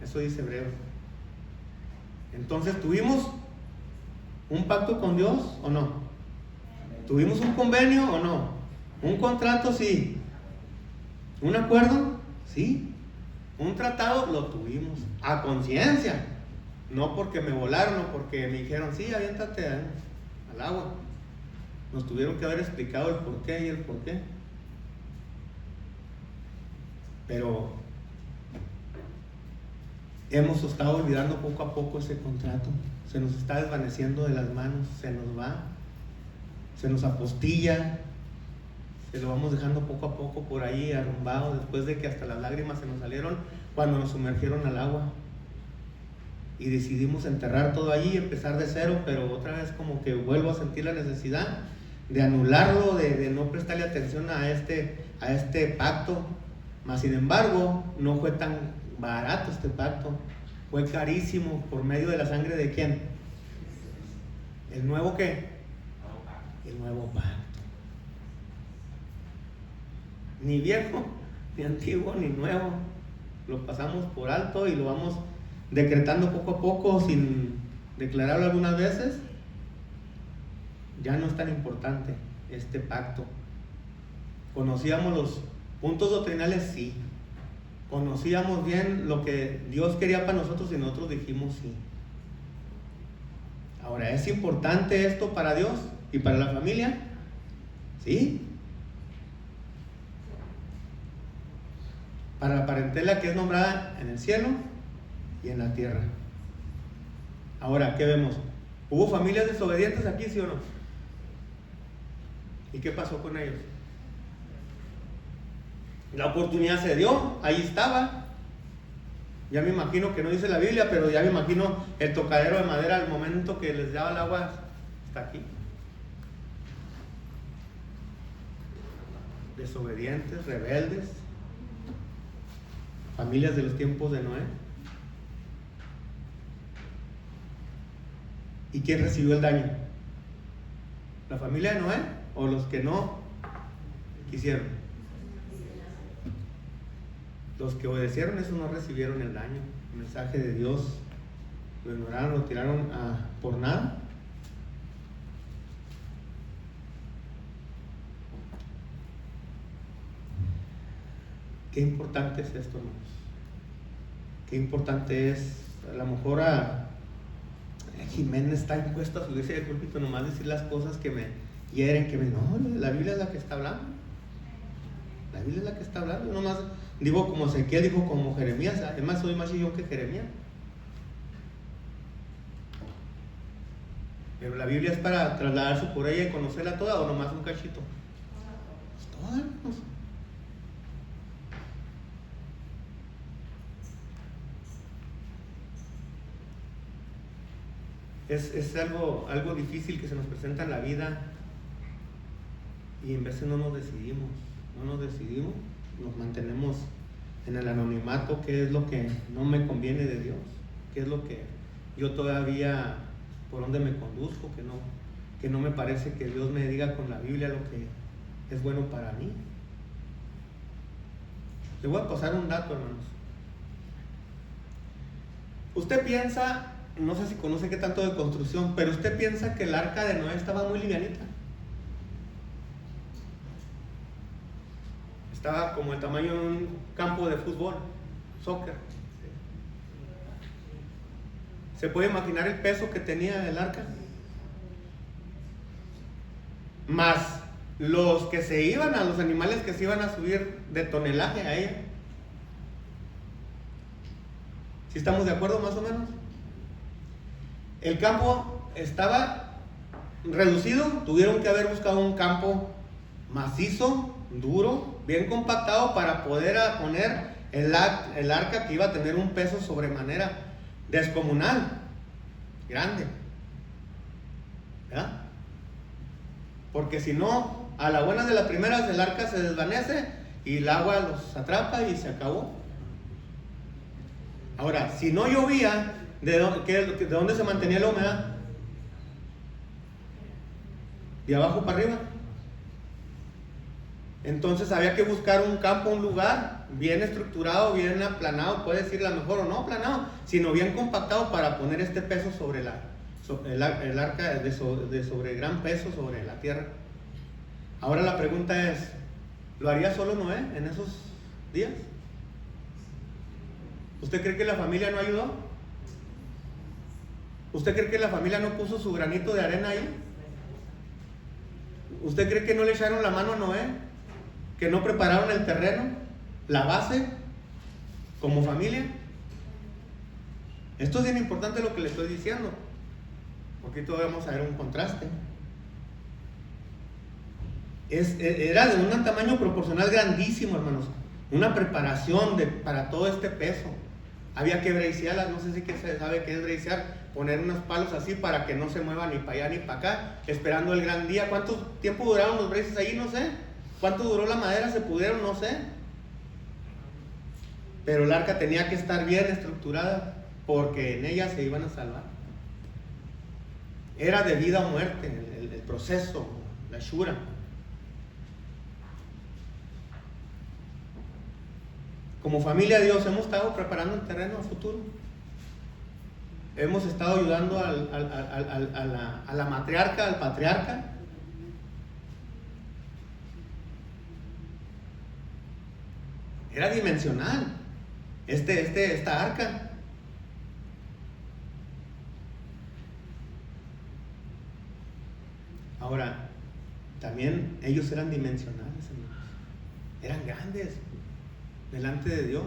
Eso dice Hebreos. Entonces, ¿tuvimos un pacto con Dios o no? ¿Tuvimos un convenio o no? ¿Un contrato? Sí. ¿Un acuerdo? Sí. ¿Un tratado? Lo tuvimos. A conciencia. No porque me volaron o porque me dijeron, sí, aviéntate al agua. Nos tuvieron que haber explicado el por qué y el por qué. Pero hemos estado olvidando poco a poco ese contrato. Se nos está desvaneciendo de las manos, se nos va, se nos apostilla, se lo vamos dejando poco a poco por ahí arrumbado, después de que hasta las lágrimas se nos salieron cuando nos sumergieron al agua. Y decidimos enterrar todo allí y empezar de cero, pero otra vez como que vuelvo a sentir la necesidad de anularlo, de no prestarle atención a este pacto. Mas sin embargo, no fue tan barato este pacto, fue carísimo. ¿Por medio de la sangre de quién? ¿El nuevo qué? El nuevo pacto. Ni viejo, ni antiguo, ni nuevo. Lo pasamos por alto y lo vamos decretando poco a poco sin declararlo algunas veces. Ya no es tan importante este pacto. ¿Conocíamos los puntos doctrinales? Sí. ¿Conocíamos bien lo que Dios quería para nosotros y nosotros dijimos sí? Ahora, ¿es importante esto para Dios y para la familia? Sí. para la parentela que es nombrada en el cielo y en la tierra. Ahora, ¿qué vemos? ¿Hubo familias desobedientes aquí, sí o no? ¿Y qué pasó con ellos? La oportunidad se dio, ahí estaba. Ya me imagino que no dice la Biblia, pero ya me imagino el tocadero de madera al momento que les daba el agua, está aquí. Desobedientes, rebeldes, familias de los tiempos de Noé. ¿Y quién recibió el daño? ¿La familia de Noé o los que no quisieron? Los que obedecieron, esos no recibieron el daño. El mensaje de Dios lo ignoraron, lo tiraron por nada. Qué importante es esto, hermanos. Qué importante es, a lo mejor Jiménez está impuesto a subirse del púlpito nomás decir las cosas que me hieren, no, la Biblia es la que está hablando. La Biblia es la que está hablando. Yo nomás digo como Ezequiel, dijo como Jeremías. Además soy más chillón que Jeremías. Pero la Biblia es para trasladarse por ella y conocerla toda, o nomás un cachito. Pues toda, hermanos. Es algo difícil que se nos presenta en la vida y en veces no nos decidimos, nos mantenemos en el anonimato, que es lo que no me conviene de Dios, que es lo que yo todavía, por donde me conduzco, que no me parece que Dios me diga con la Biblia lo que es bueno para mí. Le voy a pasar un dato, hermanos. Usted piensa, no sé si conoce qué tanto de construcción, pero usted piensa que el arca de Noé estaba muy livianita. Estaba como el tamaño de un campo de fútbol, soccer. ¿Se puede imaginar el peso que tenía el arca? Más los que se iban, a los animales que se iban a subir de tonelaje a ella. ¿Sí estamos de acuerdo más o menos? El campo estaba reducido, tuvieron que haber buscado un campo macizo, duro, bien compactado para poder poner el arca, que iba a tener un peso sobremanera descomunal, grande, ¿verdad? Porque si no, a la buena de las primeras el arca se desvanece y el agua los atrapa y se acabó. Ahora, si no llovía, ¿de dónde se mantenía la humedad? ¿De abajo para arriba? Entonces había que buscar un campo, un lugar bien estructurado, bien aplanado, puede decir la mejor o no aplanado, sino bien compactado para poner este peso sobre el arca de sobre gran peso sobre la tierra. Ahora la pregunta es, ¿lo haría solo Noé en esos días? ¿Usted cree que la familia no ayudó? ¿Usted cree que la familia no puso su granito de arena ahí? ¿Usted cree que no le echaron la mano a Noé? ¿Que no prepararon el terreno, la base, como familia? Esto es bien importante lo que le estoy diciendo, porque todavía vamos a ver un contraste. Era de un tamaño proporcional grandísimo, hermanos. Una preparación para todo este peso. Había que bracearlas, no sé si se sabe qué es bracear, poner unos palos así para que no se muevan ni para allá ni para acá, esperando el gran día. ¿Cuánto tiempo duraron los braces ahí? No sé. ¿Cuánto duró la madera? ¿Se pudieron? No sé. Pero el arca tenía que estar bien estructurada, porque en ella se iban a salvar. Era de vida o muerte el proceso, la shura. Como familia de Dios hemos estado preparando el terreno al futuro. Hemos estado ayudando a la matriarca, al patriarca. Era dimensional esta arca. Ahora, también ellos eran dimensionales, hermanos. Eran grandes. delante de Dios.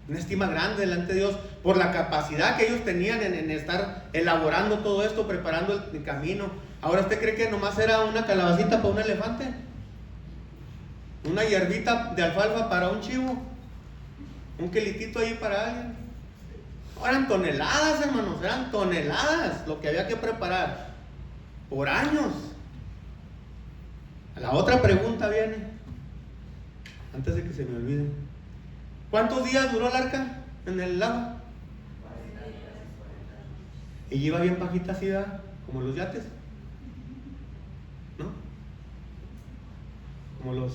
Una estima grande delante de Dios por la capacidad que ellos tenían en estar elaborando todo esto, preparando el camino. Ahora, ¿usted cree que nomás era una calabacita para un elefante? ¿Una hierbita de alfalfa para un chivo? ¿Un quelitito ahí para alguien? Eran toneladas, hermanos, eran toneladas lo que había que preparar por años. La otra pregunta viene, antes de que se me olvide. ¿Cuántos días duró el arca en el lago? Y iba bien bajita así, ¿verdad? Como los yates, ¿no? Como los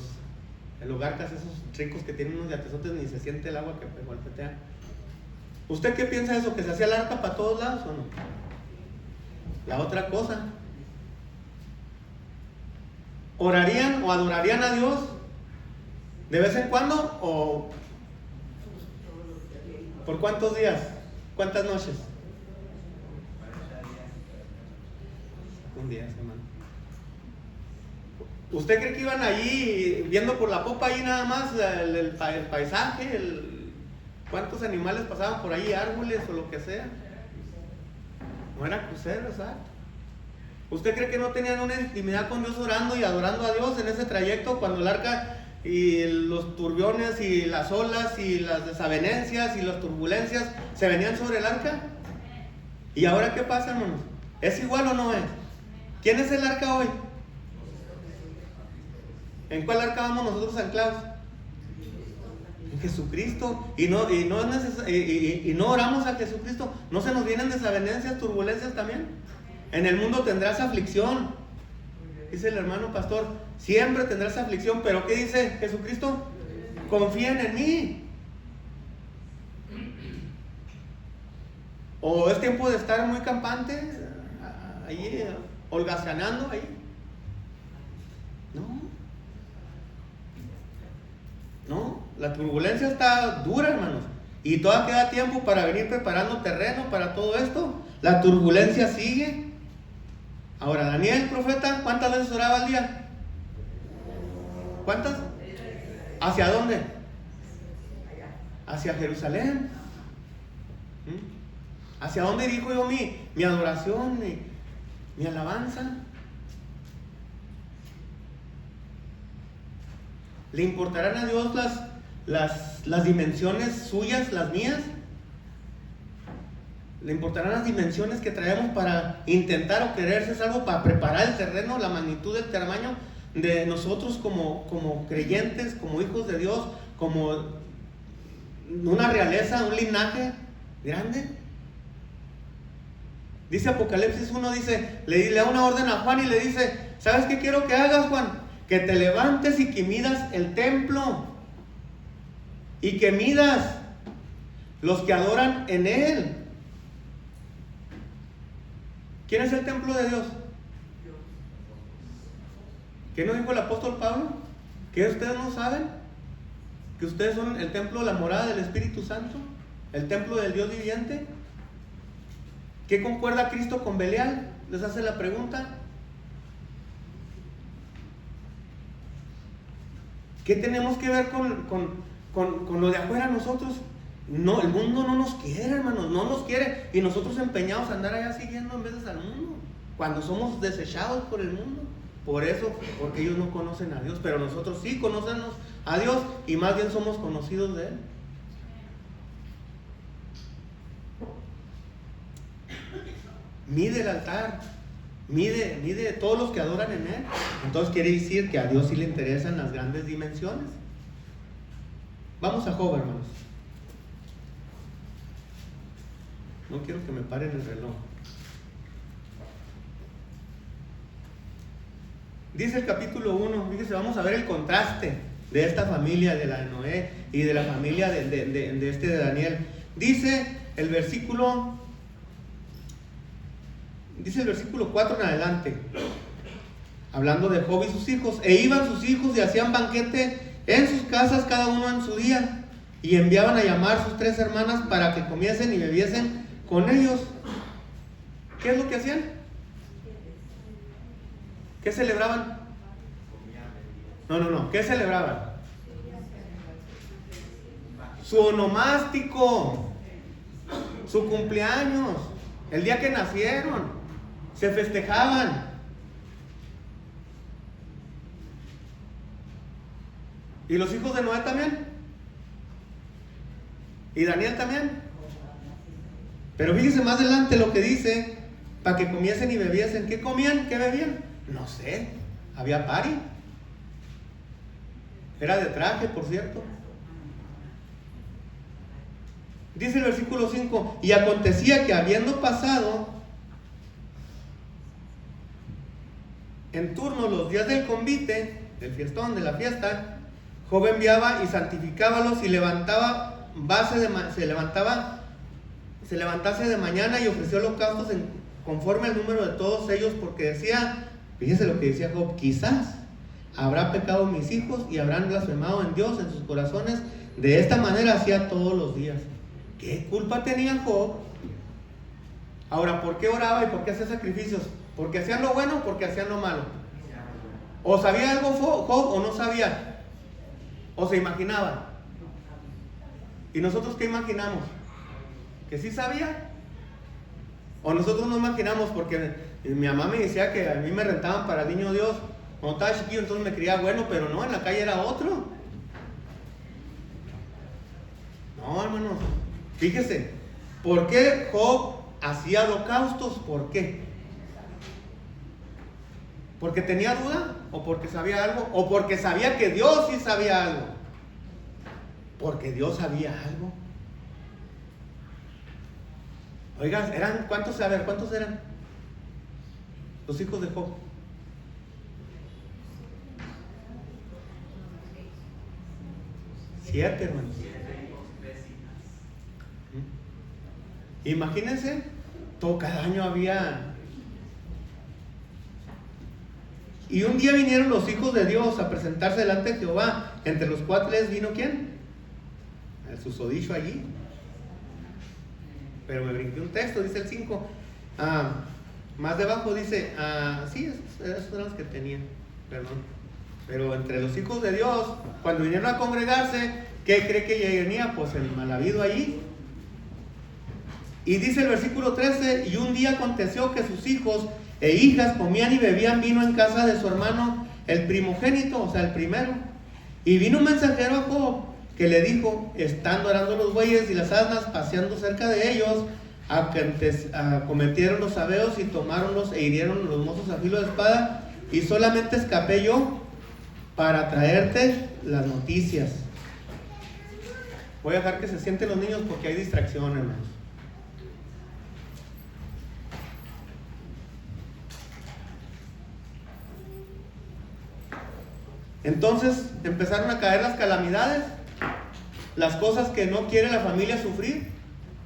garcas, esos ricos que tienen unos yatesotes, ni se siente el agua que golpetea. ¿Usted qué piensa de eso? ¿Que se hacía el arca para todos lados o no? La otra cosa, ¿orarían o adorarían a Dios de vez en cuando o por cuántos días? ¿Cuántas noches? Un día, hermano. ¿Usted cree que iban allí viendo por la popa ahí nada más el paisaje? ¿Cuántos animales pasaban por ahí? Árboles o lo que sea. No era crucero, exacto. ¿Usted cree que no tenían una intimidad con Dios orando y adorando a Dios en ese trayecto cuando el arca y los turbiones y las olas y las desavenencias y las turbulencias se venían sobre el arca? ¿Y ahora qué pasa, hermanos? ¿Es igual o no es? ¿Quién es el arca hoy? ¿En cuál arca vamos nosotros anclados? En Jesucristo. Y no oramos a Jesucristo. ¿No se nos vienen desavenencias, turbulencias también? En el mundo tendrás aflicción, dice el hermano pastor. Siempre tendrás aflicción, pero ¿qué dice Jesucristo? Confíen en mí. ¿O es tiempo de estar muy campante ahí, holgazaneando ahí? No, la turbulencia está dura, hermanos, y todavía queda tiempo para venir preparando terreno para todo esto. La turbulencia sigue. Ahora, Daniel, profeta, ¿cuántas veces oraba al día? ¿Cuántas? ¿Hacia dónde? Hacia Jerusalén. ¿Hacia dónde dirijo yo mi adoración, mi alabanza? ¿Le importarán a Dios las dimensiones suyas, las mías? ¿Le importarán las dimensiones que traemos para intentar o querer ser algo, para preparar el terreno, la magnitud del tamaño de nosotros como creyentes, como hijos de Dios, como una realeza, un linaje grande? Dice Apocalipsis 1, le da una orden a Juan y le dice: ¿sabes qué quiero que hagas, Juan? Que te levantes y que midas el templo y que midas los que adoran en él. ¿Quién es el templo de Dios? ¿Qué nos dijo el apóstol Pablo? ¿Que ustedes no saben? ¿Que ustedes son el templo, la morada del Espíritu Santo? ¿El templo del Dios viviente? ¿Qué concuerda Cristo con Belial? Les hace la pregunta. ¿Qué tenemos que ver con lo de afuera nosotros? No, el mundo no nos quiere, hermanos, no nos quiere. Y nosotros empeñados a andar allá siguiendo en vez de al mundo, cuando somos desechados por el mundo. Por eso, porque ellos no conocen a Dios, pero nosotros sí conocemos a Dios y más bien somos conocidos de Él. Mide el altar, mide todos los que adoran en Él. Entonces quiere decir que a Dios sí le interesan las grandes dimensiones. Vamos a Job, hermanos. No quiero que me paren el reloj. Dice el capítulo 1, fíjese, vamos a ver el contraste de esta familia, de la de Noé y de la familia de Daniel. Dice el versículo 4 en adelante, hablando de Job y sus hijos: e iban sus hijos y hacían banquete en sus casas, cada uno en su día, y enviaban a llamar a sus 3 hermanas para que comiesen y bebiesen con ellos. ¿Qué es lo que hacían? ¿Qué celebraban? No, ¿qué celebraban? su onomástico, su cumpleaños, el día que nacieron, se festejaban. ¿Y los hijos de Noé también? ¿Y Daniel también? Pero fíjese más adelante lo que dice, para que comiesen y bebiesen. ¿Qué comían? ¿Qué bebían? No sé, había party. Era de traje, por cierto. Dice el versículo 5, y acontecía que habiendo pasado en turno los días del convite, del fiestón, de la fiesta, Job enviaba y santificábalos y se levantase de mañana y ofreció holocaustos conforme al número de todos ellos, porque decía, fíjese lo que decía Job, quizás habrá pecado mis hijos y habrán blasfemado en Dios en sus corazones. De esta manera hacía todos los días. ¿Qué culpa tenía Job? Ahora, ¿por qué oraba y por qué hacía sacrificios? ¿Porque hacían lo bueno o porque hacían lo malo? ¿O sabía algo Job o no sabía? ¿O se imaginaba? ¿Y nosotros qué imaginamos? ¿Que sí sabía? ¿O nosotros no imaginamos? Porque mi mamá me decía que a mí me rentaban para el niño Dios cuando estaba chiquillo, entonces me creía bueno, pero no, en la calle era otro. No, hermanos, fíjese, ¿por qué Job hacía holocaustos? ¿Por qué? ¿Porque tenía duda? ¿O porque sabía algo? ¿O porque sabía que Dios sí sabía algo? Porque Dios sabía algo. Oigan, ¿cuántos eran? Los hijos de Job. 7, hermanos. Imagínense, cada año había. Y un día vinieron los hijos de Dios a presentarse delante de Jehová. Entre los cuales vino ¿quién? El susodicho allí. Pero me brinqué un texto, dice el 5. Más debajo dice, sí, esos eran los que tenían, perdón. Pero entre los hijos de Dios, cuando vinieron a congregarse, ¿qué cree que venía? Pues el mal habido allí. Y dice el versículo 13, y un día aconteció que sus hijos e hijas comían y bebían vino en casa de su hermano, el primogénito, o sea, el primero. Y vino un mensajero a Job, que le dijo, estando arando los bueyes y las asnas, paseando cerca de ellos, acometieron los sabeos y tomáronlos e hirieron los mozos a filo de espada, y solamente escapé yo para traerte las noticias. Voy a dejar que se sienten los niños porque hay distracción, hermanos. Entonces empezaron a caer las calamidades, las cosas que no quiere la familia sufrir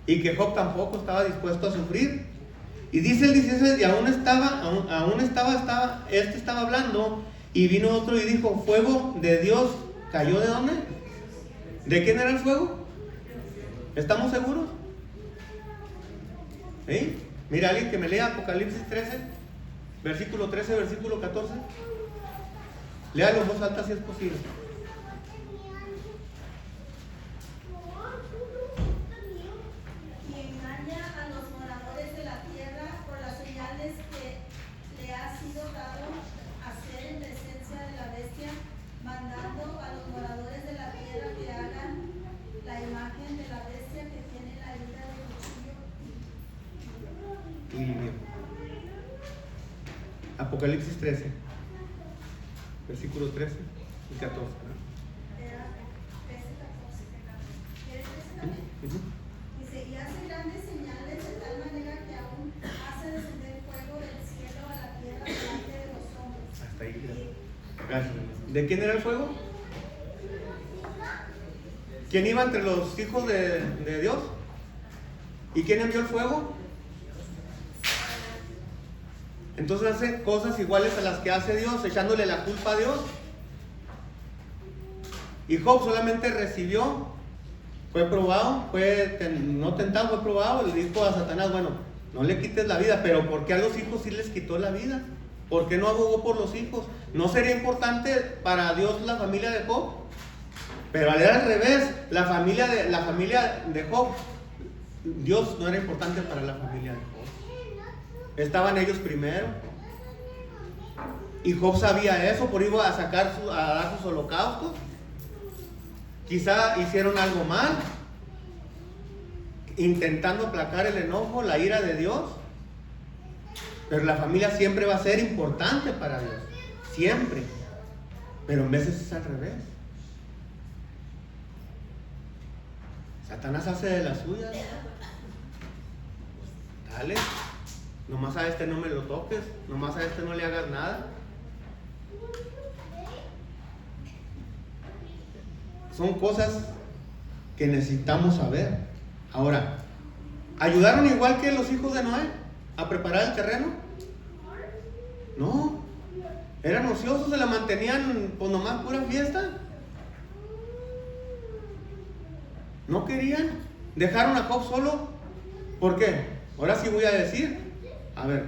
y que Job tampoco estaba dispuesto a sufrir. Y dice el 16, y aún estaba hablando, y vino otro y dijo, fuego de Dios cayó. ¿De dónde? ¿De quién era el fuego? ¿Estamos seguros? ¿Sí? Mira, alguien que me lea Apocalipsis 13, versículo 13, versículo 14. Léalo en voz alta si es posible. Y engaña a los moradores de la tierra por las señales que le ha sido dado hacer en presencia de la bestia, mandando a los moradores de la tierra que hagan la imagen de la bestia que tiene la herida de cuchillo. Apocalipsis 13, versículos 13 y 14. Dice, y hace grandes señales de tal manera que aún hace descender fuego del cielo a la tierra delante de los hombres. Hasta ahí. Gracias. ¿De quién era el fuego? ¿Quién iba entre los hijos de Dios? ¿Y quién envió el fuego? Entonces hace cosas iguales a las que hace Dios, echándole la culpa a Dios. Y Job solamente recibió, fue probado, no tentado, fue probado. Le dijo a Satanás, bueno, no le quites la vida, pero ¿por qué a los hijos sí les quitó la vida? ¿Por qué no abogó por los hijos? ¿No sería importante para Dios la familia de Job? Pero era al revés, la familia de Job, Dios no era importante para la familia de Job. Estaban ellos primero. Y Job sabía eso, por iba a dar sus holocaustos. Quizá hicieron algo mal, intentando aplacar el enojo, la ira de Dios. Pero la familia siempre va a ser importante para Dios, siempre. Pero en veces es al revés. Satanás hace de las suyas. Dale, nomás a este no me lo toques, nomás a este no le hagas nada. Son cosas que necesitamos saber. Ahora, ¿ayudaron igual que los hijos de Noé a preparar el terreno? No, eran ociosos, se la mantenían pues nomás pura fiesta. No querían, dejaron a Job solo. ¿Por qué? Ahora sí voy a decir. A ver,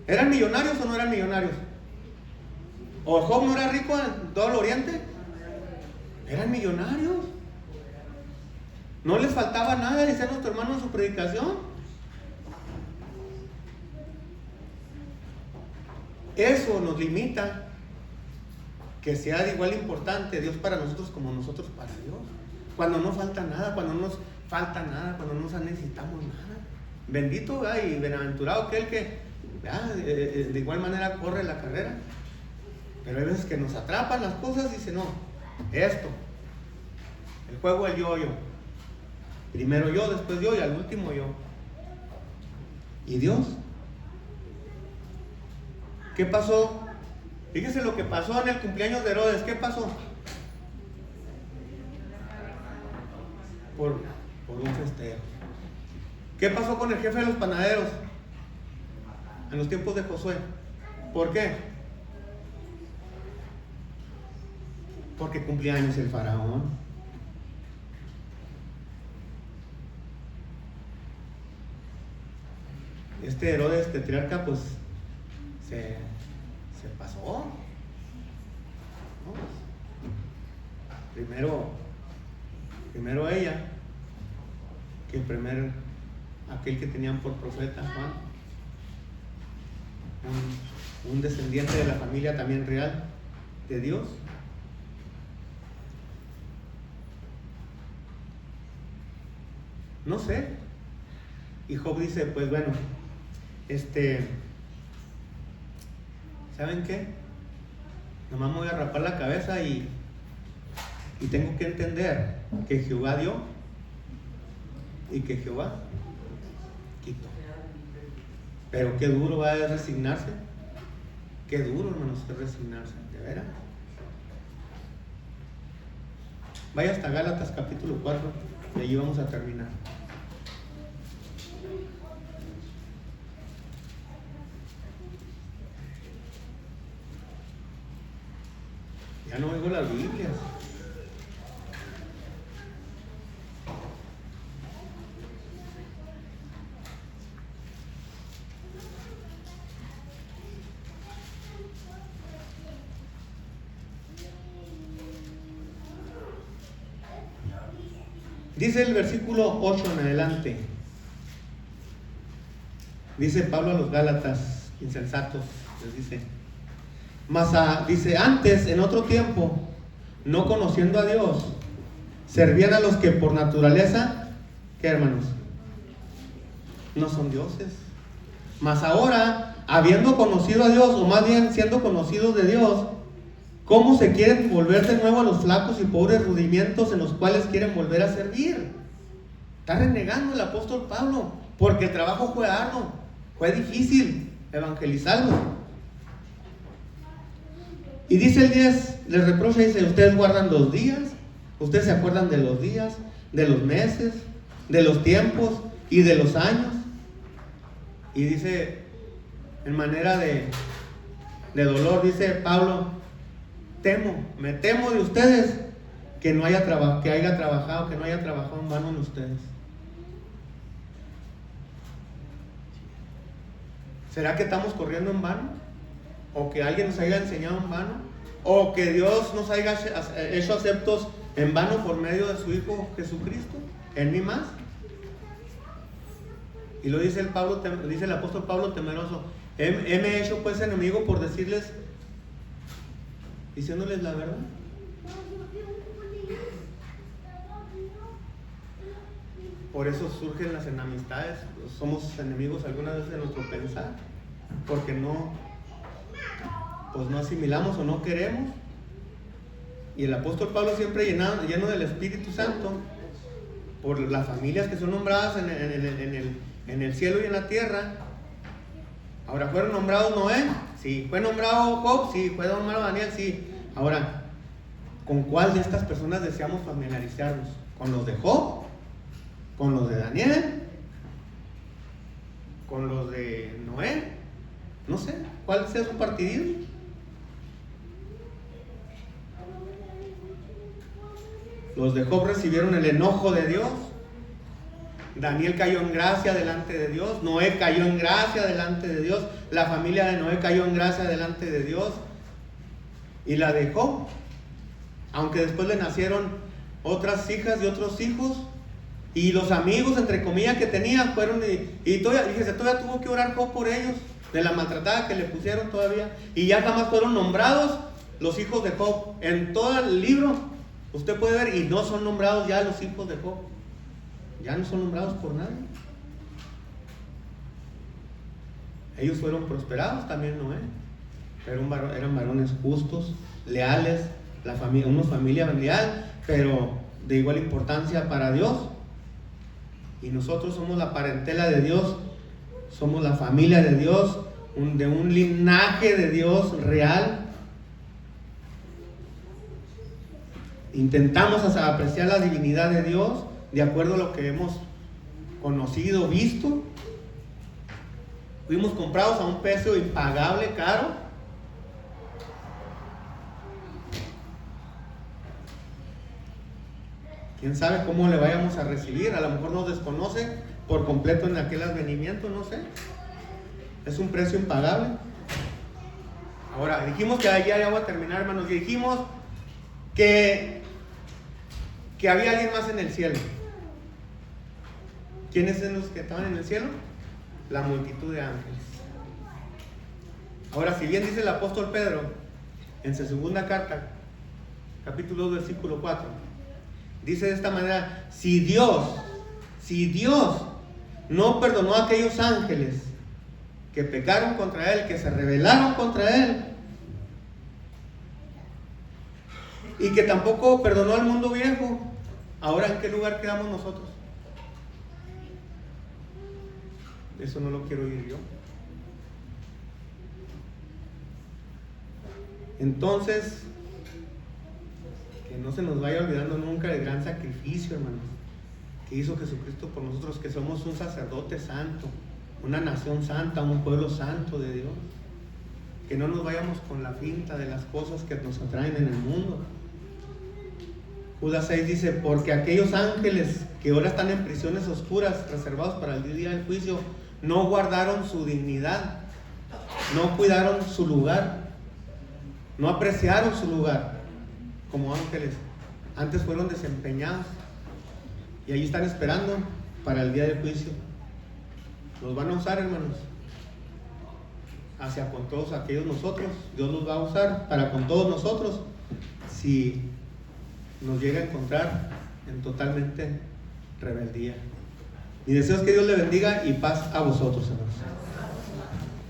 ¿eran millonarios o no eran millonarios? ¿O Job no era rico en todo el oriente? Eran millonarios. No les faltaba nada, decía nuestro hermano en su predicación. Eso nos limita que sea de igual importante Dios para nosotros como nosotros para Dios. Cuando no falta nada, cuando no nos falta nada, cuando no necesitamos nada. Bendito y bienaventurado aquel que de igual manera corre la carrera. Pero hay veces que nos atrapan las cosas y dicen, no, esto, el juego del yo. Primero yo, después yo y al último yo. ¿Y Dios? ¿Qué pasó? Fíjese lo que pasó en el cumpleaños de Herodes. ¿Qué pasó? Por un festejo. ¿Qué pasó con el jefe de los panaderos en los tiempos de Josué? ¿Por qué? Porque cumplía años el faraón. Este Herodes tetrarca pues se pasó, ¿no? Primero ella, que aquel que tenían por profeta Juan, un descendiente de la familia también real de Dios. No sé. Y Job dice, pues bueno, ¿saben qué? Nomás me voy a rapar la cabeza y tengo que entender que Jehová dio y que Jehová quitó. Pero qué duro va a resignarse. Qué duro, hermanos, es resignarse, de veras. Vaya hasta Gálatas capítulo 4 y allí vamos a terminar. Ya no oigo las Biblias. Dice el versículo 8 en adelante. Dice Pablo a los Gálatas insensatos, les dice: dice, antes, en otro tiempo, no conociendo a Dios, servían a los que por naturaleza, ¿qué, hermanos? No son dioses. Mas ahora, habiendo conocido a Dios, o más bien siendo conocidos de Dios, ¿cómo se quieren volver de nuevo a los flacos y pobres rudimientos en los cuales quieren volver a servir? Está renegando el apóstol Pablo, porque el trabajo fue arduo, fue difícil evangelizarlos. Y dice el 10, les reprocha, dice, ustedes guardan los días, ustedes se acuerdan de los días, de los meses, de los tiempos y de los años. Y dice, en manera de dolor, dice Pablo, me temo de ustedes que no haya trabajado, que no haya trabajado en vano en ustedes. ¿Será que estamos corriendo en vano? ¿O que alguien nos haya enseñado en vano? ¿O que Dios nos haya hecho aceptos en vano por medio de su Hijo Jesucristo, en mí más. Y lo dice dice el apóstol Pablo temeroso, heme hecho pues enemigo por decirles, diciéndoles la verdad. Por eso surgen las enemistades. Somos enemigos algunas veces de nuestro pensar, porque pues no asimilamos o no queremos. Y el apóstol Pablo siempre lleno del Espíritu Santo, por las familias que son nombradas en el cielo y en la tierra. Ahora, ¿fueron nombrados Noé? Sí. ¿Fue nombrado Job? Sí. ¿Fue nombrado Daniel? Sí. Ahora, ¿con cuál de estas personas deseamos familiarizarnos? ¿Con los de Job? ¿Con los de Daniel? ¿Con los de Noé? No sé, ¿cuál sea su partidismo? Los de Job recibieron el enojo de Dios. Daniel cayó en gracia delante de Dios. Noé cayó en gracia delante de Dios. La familia de Noé cayó en gracia delante de Dios. Y la de Job, aunque después le nacieron otras hijas y otros hijos, y los amigos, entre comillas, que tenía fueron y todavía, fíjese, todavía tuvo que orar Job por ellos, de la maltratada que le pusieron todavía, y ya jamás fueron nombrados los hijos de Job. En todo el libro usted puede ver, y no son nombrados ya los hijos de Job, ya no son nombrados por nadie. Ellos fueron prosperados, también Noé, pero eran varones justos, leales, una familia leal, pero de igual importancia para Dios. Y nosotros somos la parentela de Dios, somos la familia de Dios, de un linaje de Dios real. Intentamos apreciar la divinidad de Dios de acuerdo a lo que hemos conocido, visto. Fuimos comprados a un precio impagable, caro. Quién sabe cómo le vayamos a recibir. A lo mejor nos desconoce por completo en aquel advenimiento, no sé. Es un precio impagable. Ahora, dijimos que ya voy a terminar, hermanos. Dijimos que había alguien más en el cielo. ¿Quiénes son los que estaban en el cielo? La multitud de ángeles. Ahora, si bien dice el apóstol Pedro en su segunda carta, capítulo 2, versículo 4, dice de esta manera: si Dios no perdonó a aquellos ángeles que pecaron contra Él, que se rebelaron contra Él, y que tampoco perdonó al mundo viejo, ahora ¿en qué lugar quedamos nosotros? Eso no lo quiero oír yo. Entonces, que no se nos vaya olvidando nunca el gran sacrificio, hermanos, que hizo Jesucristo por nosotros, que somos un sacerdote santo, una nación santa, un pueblo santo de Dios. Que no nos vayamos con la finta de las cosas que nos atraen en el mundo. Judas 6 dice: porque aquellos ángeles que ahora están en prisiones oscuras, reservados para el día del juicio, no guardaron su dignidad, no cuidaron su lugar, no apreciaron su lugar como ángeles. Antes fueron desempeñados y allí están esperando para el día del juicio. Los van a usar, hermanos, hacia con todos aquellos nosotros. Dios los va a usar para con todos nosotros, si nos llega a encontrar en totalmente rebeldía. Mi deseo es que Dios le bendiga y paz a vosotros, hermanos.